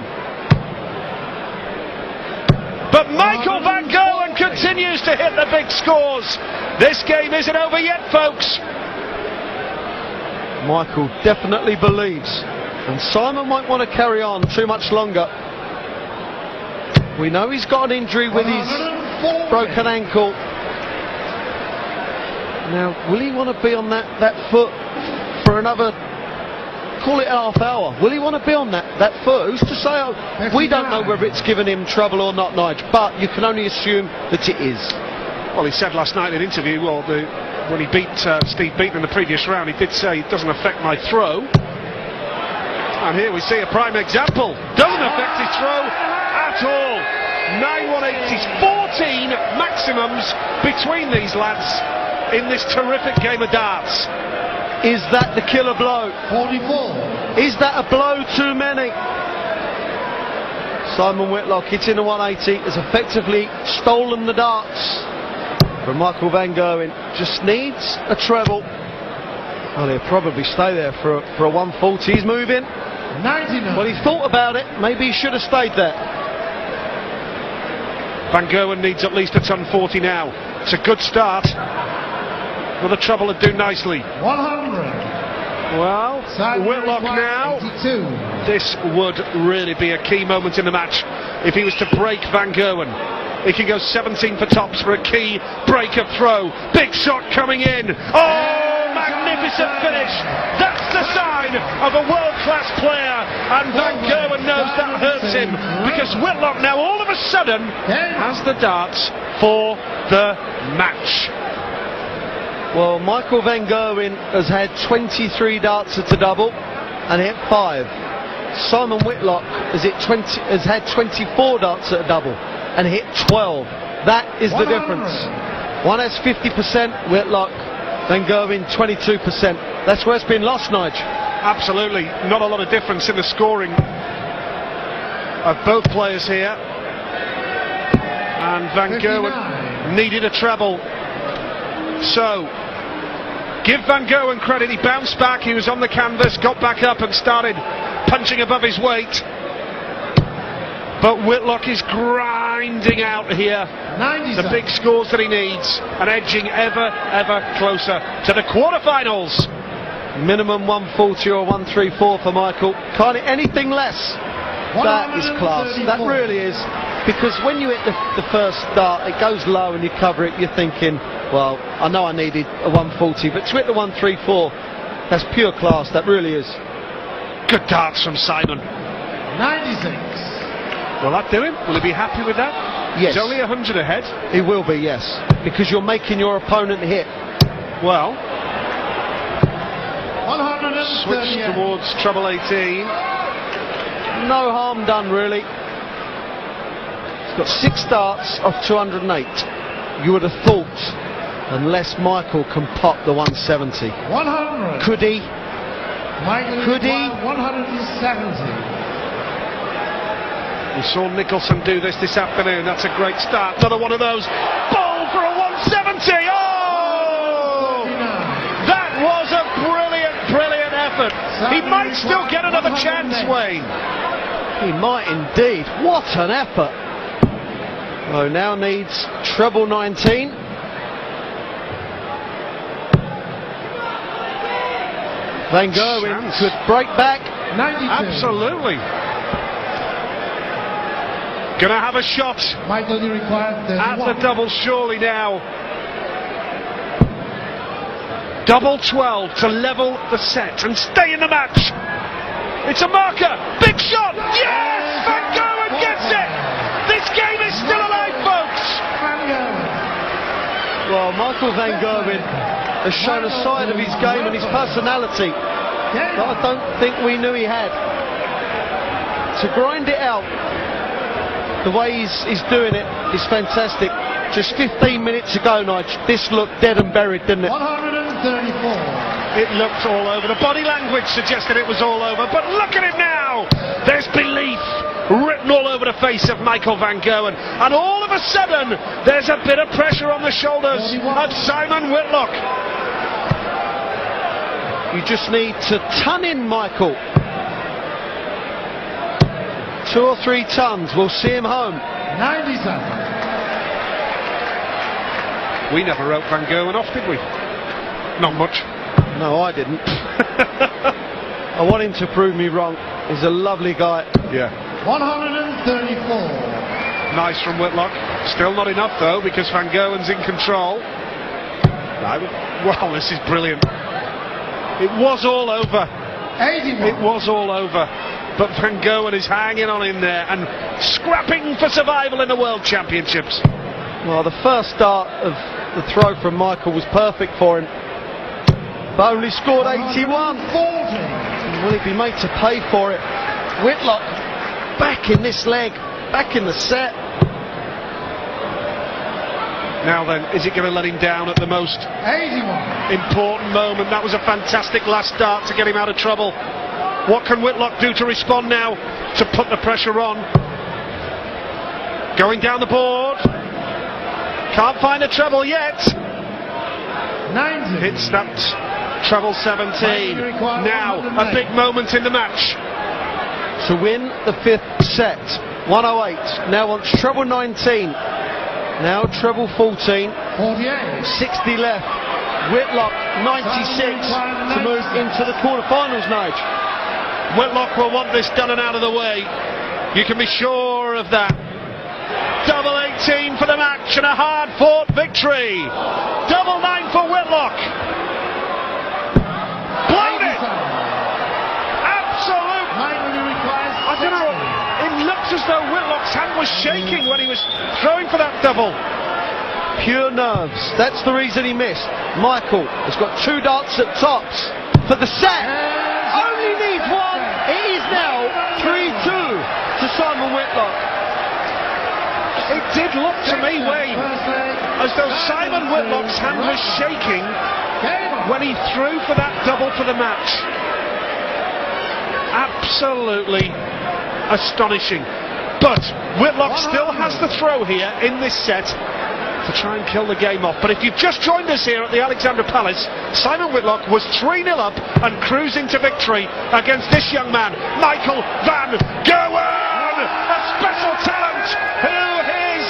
But Michael Van Gerwen continues to hit the big scores. This game isn't over yet, folks. Michael definitely believes, and Simon won't want to carry on too much longer. We know he's got an injury with his broken ankle. Now, will he want to be on that foot for another, call it half hour? Will he want to be on that foot? Who's to say? We don't know whether it's given him trouble or not, Nigel, but you can only assume that it is. Well, he said last night in an interview, when he beat Steve Beaton in the previous round, he did say it doesn't affect my throw. And here we see a prime example. Doesn't affect his throw at all. 9-1-80s, 14 maximums between these lads in this terrific game of darts. Is that the killer blow? 44. Is that a blow too many? Simon Whitlock hitting a 180 has effectively stolen the darts from Michael Van Gerwen. Just needs a treble. Well, he'll probably stay there for a 140. He's moving. 99. Well, he thought about it. Maybe he should have stayed there. Van Gerwen needs at least a ton 40 now. It's a good start. Well, the treble would do nicely. 100. Well, Whitlock now. 82. This would really be a key moment in the match if he was to break Van Gerwen. He can go 17 for tops for a key breaker throw. Big shot coming in. Oh, magnificent finish. That's the sign of a world-class player. And Van Gerwen knows that hurts him, because Whitlock now all of a sudden has the darts for the match. Well, Michael Van Gerwen has had 23 darts at a double and hit 5. Simon Whitlock has had 24 darts at a double and hit 12. That is the difference. One has 50%, Whitlock. Van Gerwen 22%. That's where it's been lost, Nigel. Absolutely, not a lot of difference in the scoring of both players here. And Van Gerwen needed a treble. So, give Van Gerwen credit, he bounced back, he was on the canvas, got back up and started punching above his weight. But Whitlock is grinding out here the big scores that he needs and edging ever closer to the quarterfinals. Minimum 140 or 134 for Michael. Can't hit anything less. That is class. That really is. Because when you hit the first dart, it goes low and you cover it, you're thinking, well, I know I needed a 140, but to hit the 134, that's pure class. That really is. Good darts from Simon. 96. Will that do him? Will he be happy with that? Yes. He's only 100 ahead. He will be, yes. Because you're making your opponent hit. Well, 138. switch towards treble 18. No harm done, really. He's got 6 darts off 208. You would have thought, unless Michael can pop the 170. 100. Could he? Michael Could he? 170. We saw Nicholson do this afternoon. That's a great start. Another one of those. Ball for a 170. Oh! That was a brilliant effort. He might still get another chance, Wayne. He might indeed. What an effort. Oh, now needs treble 19. Van Gerwen could break back. 92. Absolutely. Gonna have a shot Michael, you required at the double surely now. Double 12 to level the set and stay in the match. It's a marker. Big shot. Yes! Van Gerwen gets it. This game is still alive, folks. Well, Michael Van Gerwen has shown a side of his game and his personality that I don't think we knew he had. To grind it out the way he's doing it is fantastic. Just 15 minutes ago, Nigel, this looked dead and buried, didn't it? 134. It looked all over. The body language suggested it was all over, but look at it now. There's belief written all over the the face of Michael van Gerwen, and all of a sudden there's a bit of pressure on the shoulders of Simon Whitlock. You just need to ton in Michael. 2 or 3 tons, we'll see him home. 90 seconds. We never wrote Van Gerwen off, did we? Not much. No, I didn't. I want him to prove me wrong. He's a lovely guy. Yeah. 134. Nice from Whitlock. Still not enough though, because Van Gerwen's in control. Wow, this is brilliant. It was all over. 81. It was all over. But Van Gerwen is hanging on in there and scrapping for survival in the World Championships. Well, the first start of the throw from Michael was perfect for him. But only scored 81. 40. Will he be made to pay for it? Whitlock back in this leg, back in the set. Now then, is it going to let him down at the most 81. important moment? That was a fantastic last start to get him out of trouble. What can Whitlock do to respond now, to put the pressure on? Going down the board. Can't find a treble yet. 90. Hits that treble 17. Now, a big moment in the match. To win the 5th set, 108. Now wants treble 19. Now treble 14. 48. 60 left. Whitlock 96 to move into the quarterfinals, Nige. Whitlock will want this done and out of the way. You can be sure of that. Double 18 for the match and a hard-fought victory. Double 9 for Whitlock. Blown it. Absolute. I don't know. It looks as though Whitlock's hand was shaking when he was throwing for that double. Pure nerves. That's the reason he missed. Michael has got 2 darts at tops for the set. Only needs 1. It is now 3-2 to Simon Whitlock. It did look to me, Wayne, as though Simon Whitlock's hand was shaking when he threw for that double for the match. Absolutely astonishing. But Whitlock still has the throw here in this set to try and kill the game off. But if you've just joined us here at the Alexandra Palace, Simon Whitlock was 3-0 up and cruising to victory against this young man, Michael van Gerwen, a special talent who is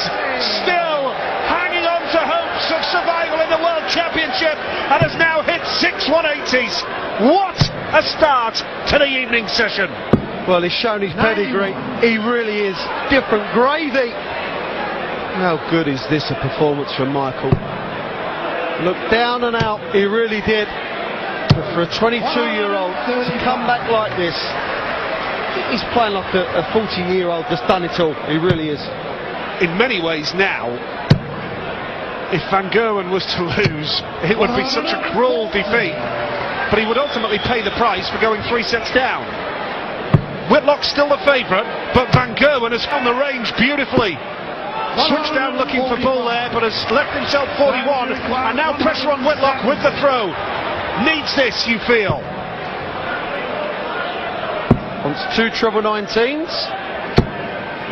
still hanging on to hopes of survival in the World Championship and has now hit 6 180s. What a start to the evening session. Well, he's shown his pedigree. He really is different gravy. How good is this a performance from Michael? Looked down and out, he really did. But for a 22-year-old to come back like this, he's playing like a 40-year-old that's done it all. He really is. In many ways now, if Van Gerwen was to lose, it would be such a cruel defeat. But he would ultimately pay the price for going 3 sets down. Whitlock's still the favourite, but Van Gerwen has found the range beautifully. Switched down looking for ball there, but has left himself 41, and now pressure on Whitlock with the throw. Needs this, you feel. Wants 2 treble 19s.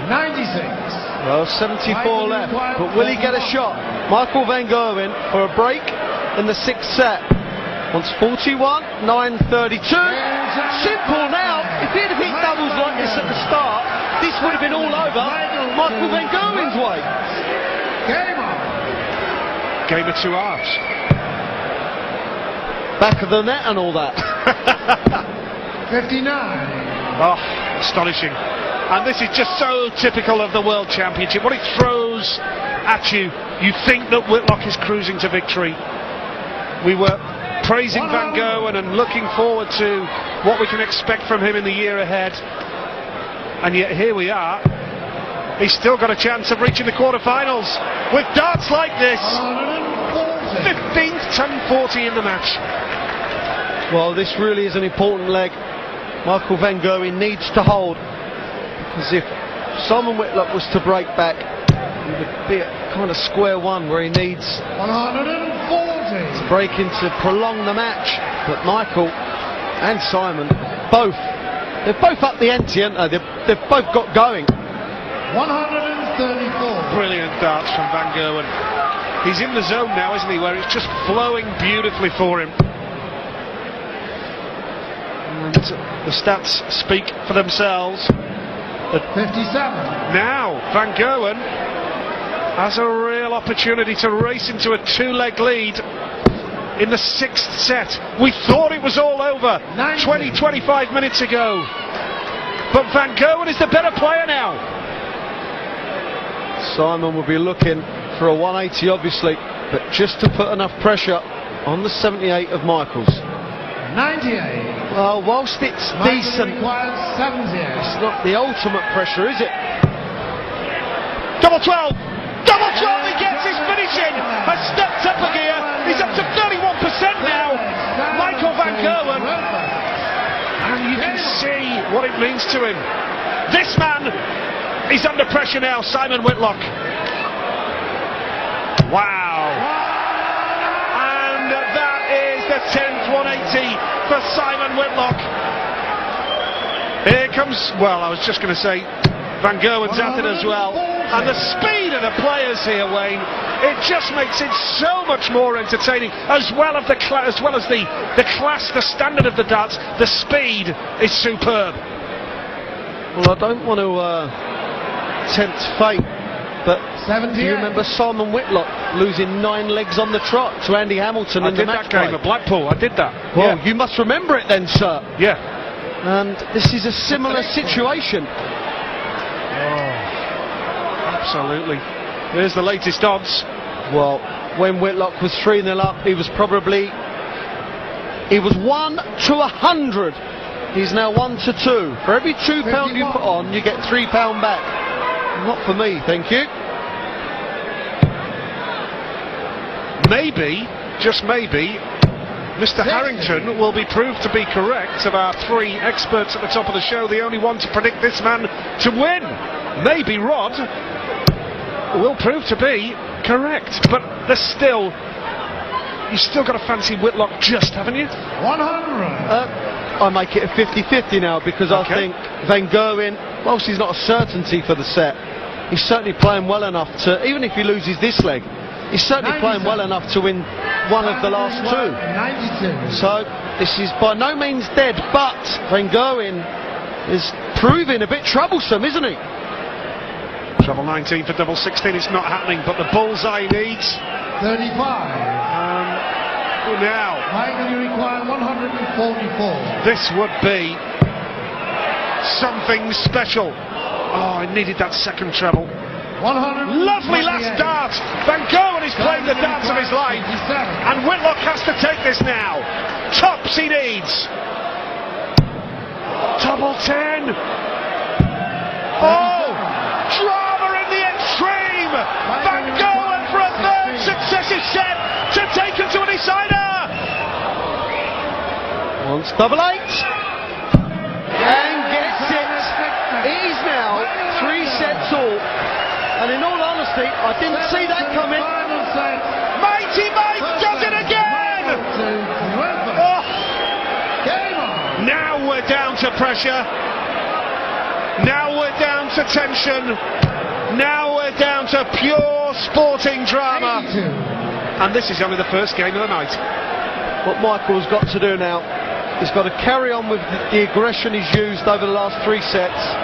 96. Well, 74 left, but will he get a shot? Michael van Gerwen for a break in the 6th set. Wants 41, 932. Simple now. If he'd have hit doubles like this at the start, this would have been all over Michael van Gerwen's way. Game on. Game of 2 halves. Back of the net and all that. 59. Oh, astonishing. And this is just so typical of the World Championship. What it throws at you, you think that Whitlock is cruising to victory. We were praising Van Gerwen and looking forward to what we can expect from him in the year ahead. And yet here we are. He's still got a chance of reaching the quarterfinals with darts like this. 15th 10-40 in the match. Well, this really is an important leg. Michael van Gerwen needs to hold, because if Simon Whitlock was to break back, he would be at kind of square one where he needs 140 to break in to prolong the match. But Michael and Simon, they're both up the ante, aren't they? They've both got going. 134. Brilliant darts from Van Gerwen. He's in the zone now, isn't he, where it's just flowing beautifully for him. And the stats speak for themselves. 57. Now, Van Gerwen has a real opportunity to race into a two-leg lead in the 6th set. We thought it was all over 25 minutes ago. But Van Gerwen is the better player now. Simon will be looking for a 180 obviously, but just to put enough pressure on the 78 of Michael's. 98. Well, whilst it's decent, Requires 70. it's not the ultimate pressure, is it? Double 12! Double 12, he gets his finishing! Has stepped up a gear, he's up to 31% now! Michael Van Gerwen, And you can see what it means to him. This man is under pressure now, Simon Whitlock. Wow! And that is the 10th 180 for Simon Whitlock. Here comes, well, I was just going to say, Van Gerwen's at it as well. And the speed of the players here, Wayne, it just makes it so much more entertaining. As well as the class, the standard of the darts, the speed is superb. Well, I don't want to tempt fate, but do you 78. remember Simon Whitlock losing 9 legs on the trot to Andy Hamilton in the match I did that game play? at Blackpool, I did that. Well, you must remember it then, sir. Yeah. And this is a similar situation. Absolutely. Here's the latest odds. Well, when Whitlock was 3-0 up, he was 1 to 100. He's now 1 to 2. For every £2 you put on, you get £3 back. Not for me, thank you. Maybe, just maybe, Mr. Harrington will be proved to be correct. Of our 3 experts at the top of the show, the only one to predict this man to win. Maybe Rod will prove to be correct, but there's still, you've still got to fancy Whitlock just, haven't you? 100. I make it a 50-50 now, because I think Van Gerwen, whilst he's not a certainty for the set, he's certainly playing well enough to, even if he loses this leg, he's certainly playing well enough to win one of the last 2. 92. So this is by no means dead, but Van Gerwen is proving a bit troublesome, isn't he? Treble 19 for double 16, it's not happening, but the bullseye needs. 35. Now, Michael, you require 144. this would be something special. Oh, I needed that second treble. 100. Lovely last dart. Van Gerwen is playing the dance of his life, and Whitlock has to take this now. Tops he needs. Double 10. Oh, drama in the extreme. Van Gerwen for a 3rd successive set to take him to a decider. Wants double 8 and gets it. It is now 3 sets all. And in all honesty, I didn't see that coming. Mighty Mike does it again! Oh. Now we're down to pressure. Now we're down to tension. Now we're down to pure sporting drama. And this is only the first game of the night. What Michael's got to do now, he's got to carry on with the aggression he's used over the last 3 sets.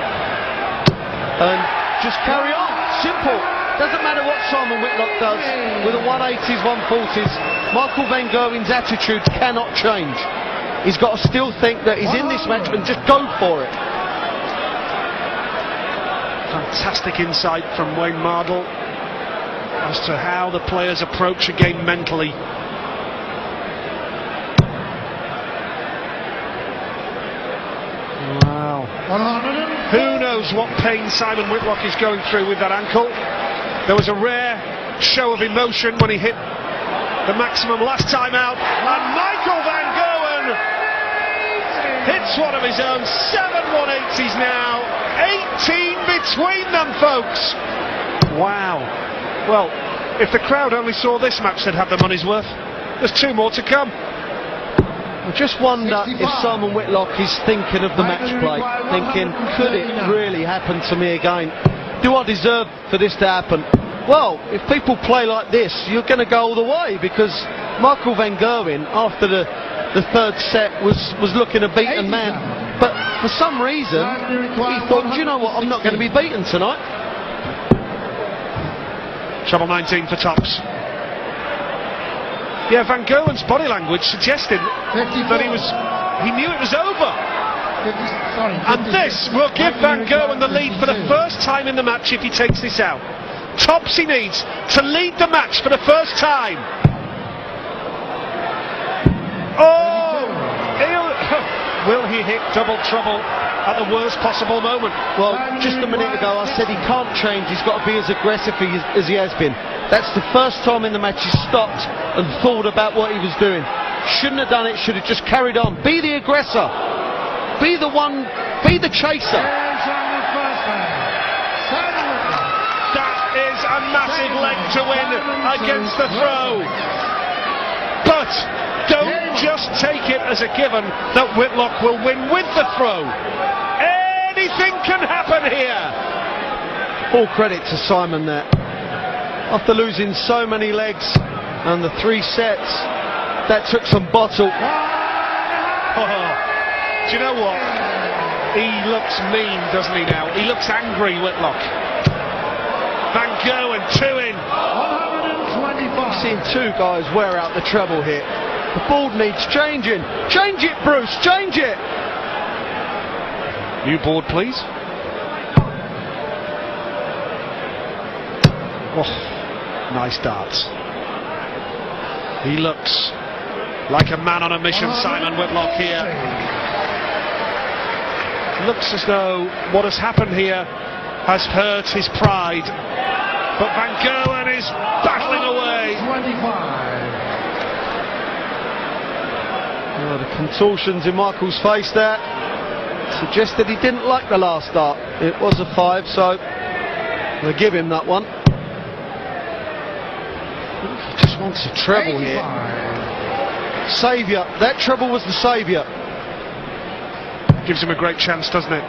And just carry on. Simple. Doesn't matter what Simon Whitlock does with the 180s, 140s. Michael Van Gerwen's attitude cannot change. He's got to still think that he's in this match and just go for it. Fantastic insight from Wayne Mardle as to how the players approach a game mentally. Wow. 100. Who knows what pain Simon Whitlock is going through with that ankle. There was a rare show of emotion when he hit the maximum last time out, and Michael Van Gerwen hits one of his own. 7 180s now, 18 between them, folks. Wow. Well, if the crowd only saw this match, they'd have their money's worth. There's 2 more to come. I just wonder if Simon Whitlock is thinking of the match play, thinking, could it really happen to me again? do I deserve for this to happen? Well, if people play like this, you're going to go all the way, because Michael van Gerwen, after the third set, was looking a beaten man. But for some reason, he thought, you know what, I'm not going to be beaten tonight. Treble 19 for tops. Yeah, Van Gerwen's body language suggested that he knew it was over. And this will give Van Gerwen the lead for the first time in the match if he takes this out. Tops he needs to lead the match for the first time. Oh! Will he hit double trouble at the worst possible moment? Well, just a minute ago I said he can't change, he's got to be as aggressive as he has been. That's the first time in the match he stopped and thought about what he was doing. Shouldn't have done it, should have just carried on. Be the aggressor. Be the one, be the chaser. That is a massive leg to win against the throw. But don't just take it as a given that Whitlock will win with the throw. Anything can happen here. All credit to Simon there. After losing so many legs and the 3 sets, that took some bottle. Do you know what? He looks mean, doesn't he now? He looks angry, Whitlock. Van Gerwen, 2 in. I've seen 2 guys wear out the treble here. The board needs changing. Change it, Bruce, change it! New board, please. Oh, nice darts. He looks like a man on a mission, Simon Whitlock here. Looks as though what has happened here has hurt his pride. But Van Gerwen is battling away. Oh, the contortions in Michael's face there suggested he didn't like the last dart. It was a 5, so we'll give him that one. He just wants a treble here. Saviour. That treble was the saviour. Gives him a great chance, doesn't it?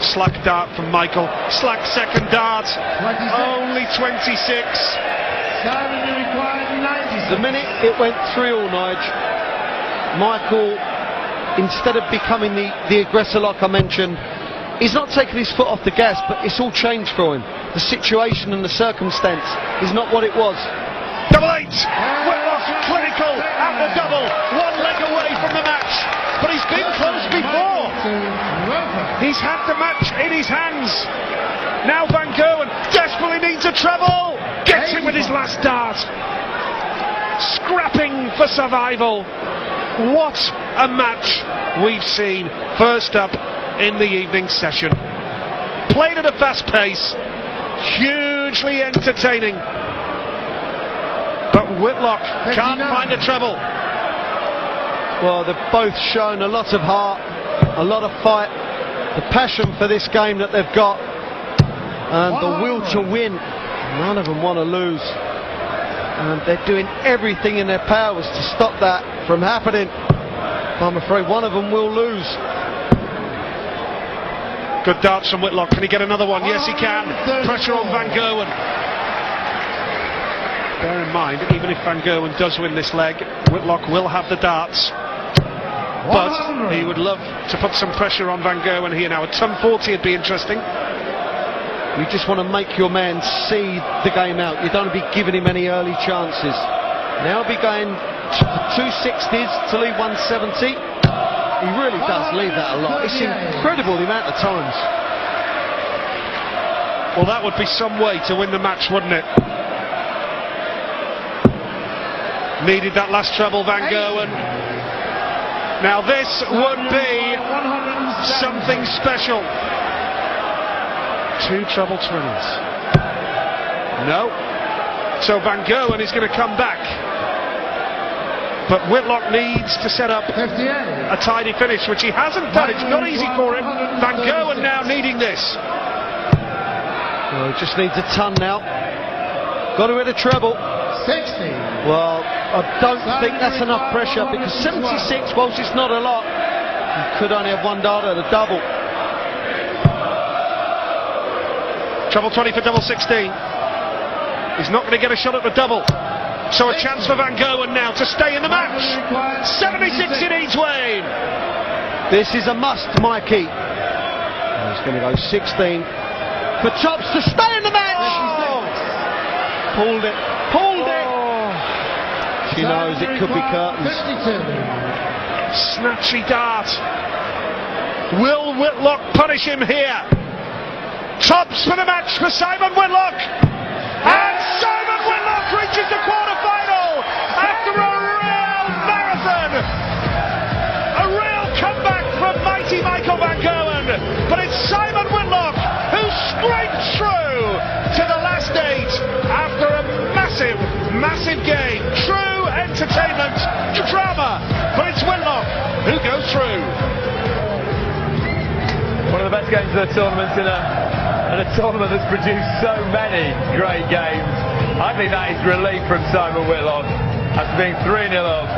Slack dart from Michael. Slack second dart. 26. Only 26. The minute it went 3-all, Nige, Michael, instead of becoming the aggressor like I mentioned, he's not taking his foot off the gas, but it's all changed for him. The situation and the circumstance is not what it was. Double 8. Whitlock clinical at the double. 1 leg away from the match. But he's been close before. He's had the match in his hands. Now Van Gerwen desperately needs a treble. Gets him with his last dart. Scrapping for survival. What a match we've seen. First up in the evening session. Played at a fast pace. Hugely entertaining. But Whitlock can't find a treble. Well, they've both shown a lot of heart, a lot of fight, the passion for this game that they've got, and the will to win. None of them want to lose, and they're doing everything in their powers to stop that from happening. I'm afraid one of them will lose. Good darts from Whitlock. Can he get another one? Yes, he can. Pressure on Van Gerwen. Bear in mind, even if Van Gerwen does win this leg, Whitlock will have the darts. But he would love to put some pressure on Van Gerwen here now. A ton 40 would be interesting. You just want to make your man see the game out. You don't want to be giving him any early chances. Now he'll be going 260s to leave 170. He really does leave that a lot. It's incredible the amount of times. Well, that would be some way to win the match, wouldn't it? Needed that last treble, Van Gerwen. Now this would be something special. 2 treble 20s. No. So Van Gerwen is going to come back. But Whitlock needs to set up a tidy finish, which he hasn't done. It's not easy for him. Van Gerwen now needing this. Well, he just needs a ton now. Got to hit a treble. 60. Well, I don't think that's enough pressure, because 76, whilst it's not a lot, you could only have 1 dart at a double. Treble 20 for double 16. He's not going to get a shot at the double. So a chance for Van Gerwen now to stay in the match. 76 in each way. This is a must, Mikey. He's going to go 16 for Tops to stay in the match. Oh. Pulled it. She knows it could be curtains. Snatchy dart. Will Whitlock punish him here? Tops for the match for Simon Whitlock. And Simon Whitlock reaches the quarter-final after a real marathon. A real comeback from mighty Michael Van Gerwen. But it's Simon Whitlock who scraped through to the last 8 after a massive game. True entertainment, drama. But it's Whitlock who goes through. One of the best games of the tournament in a tournament that's produced so many great games. I think that is relief from Simon Whitlock after being 3-0 up.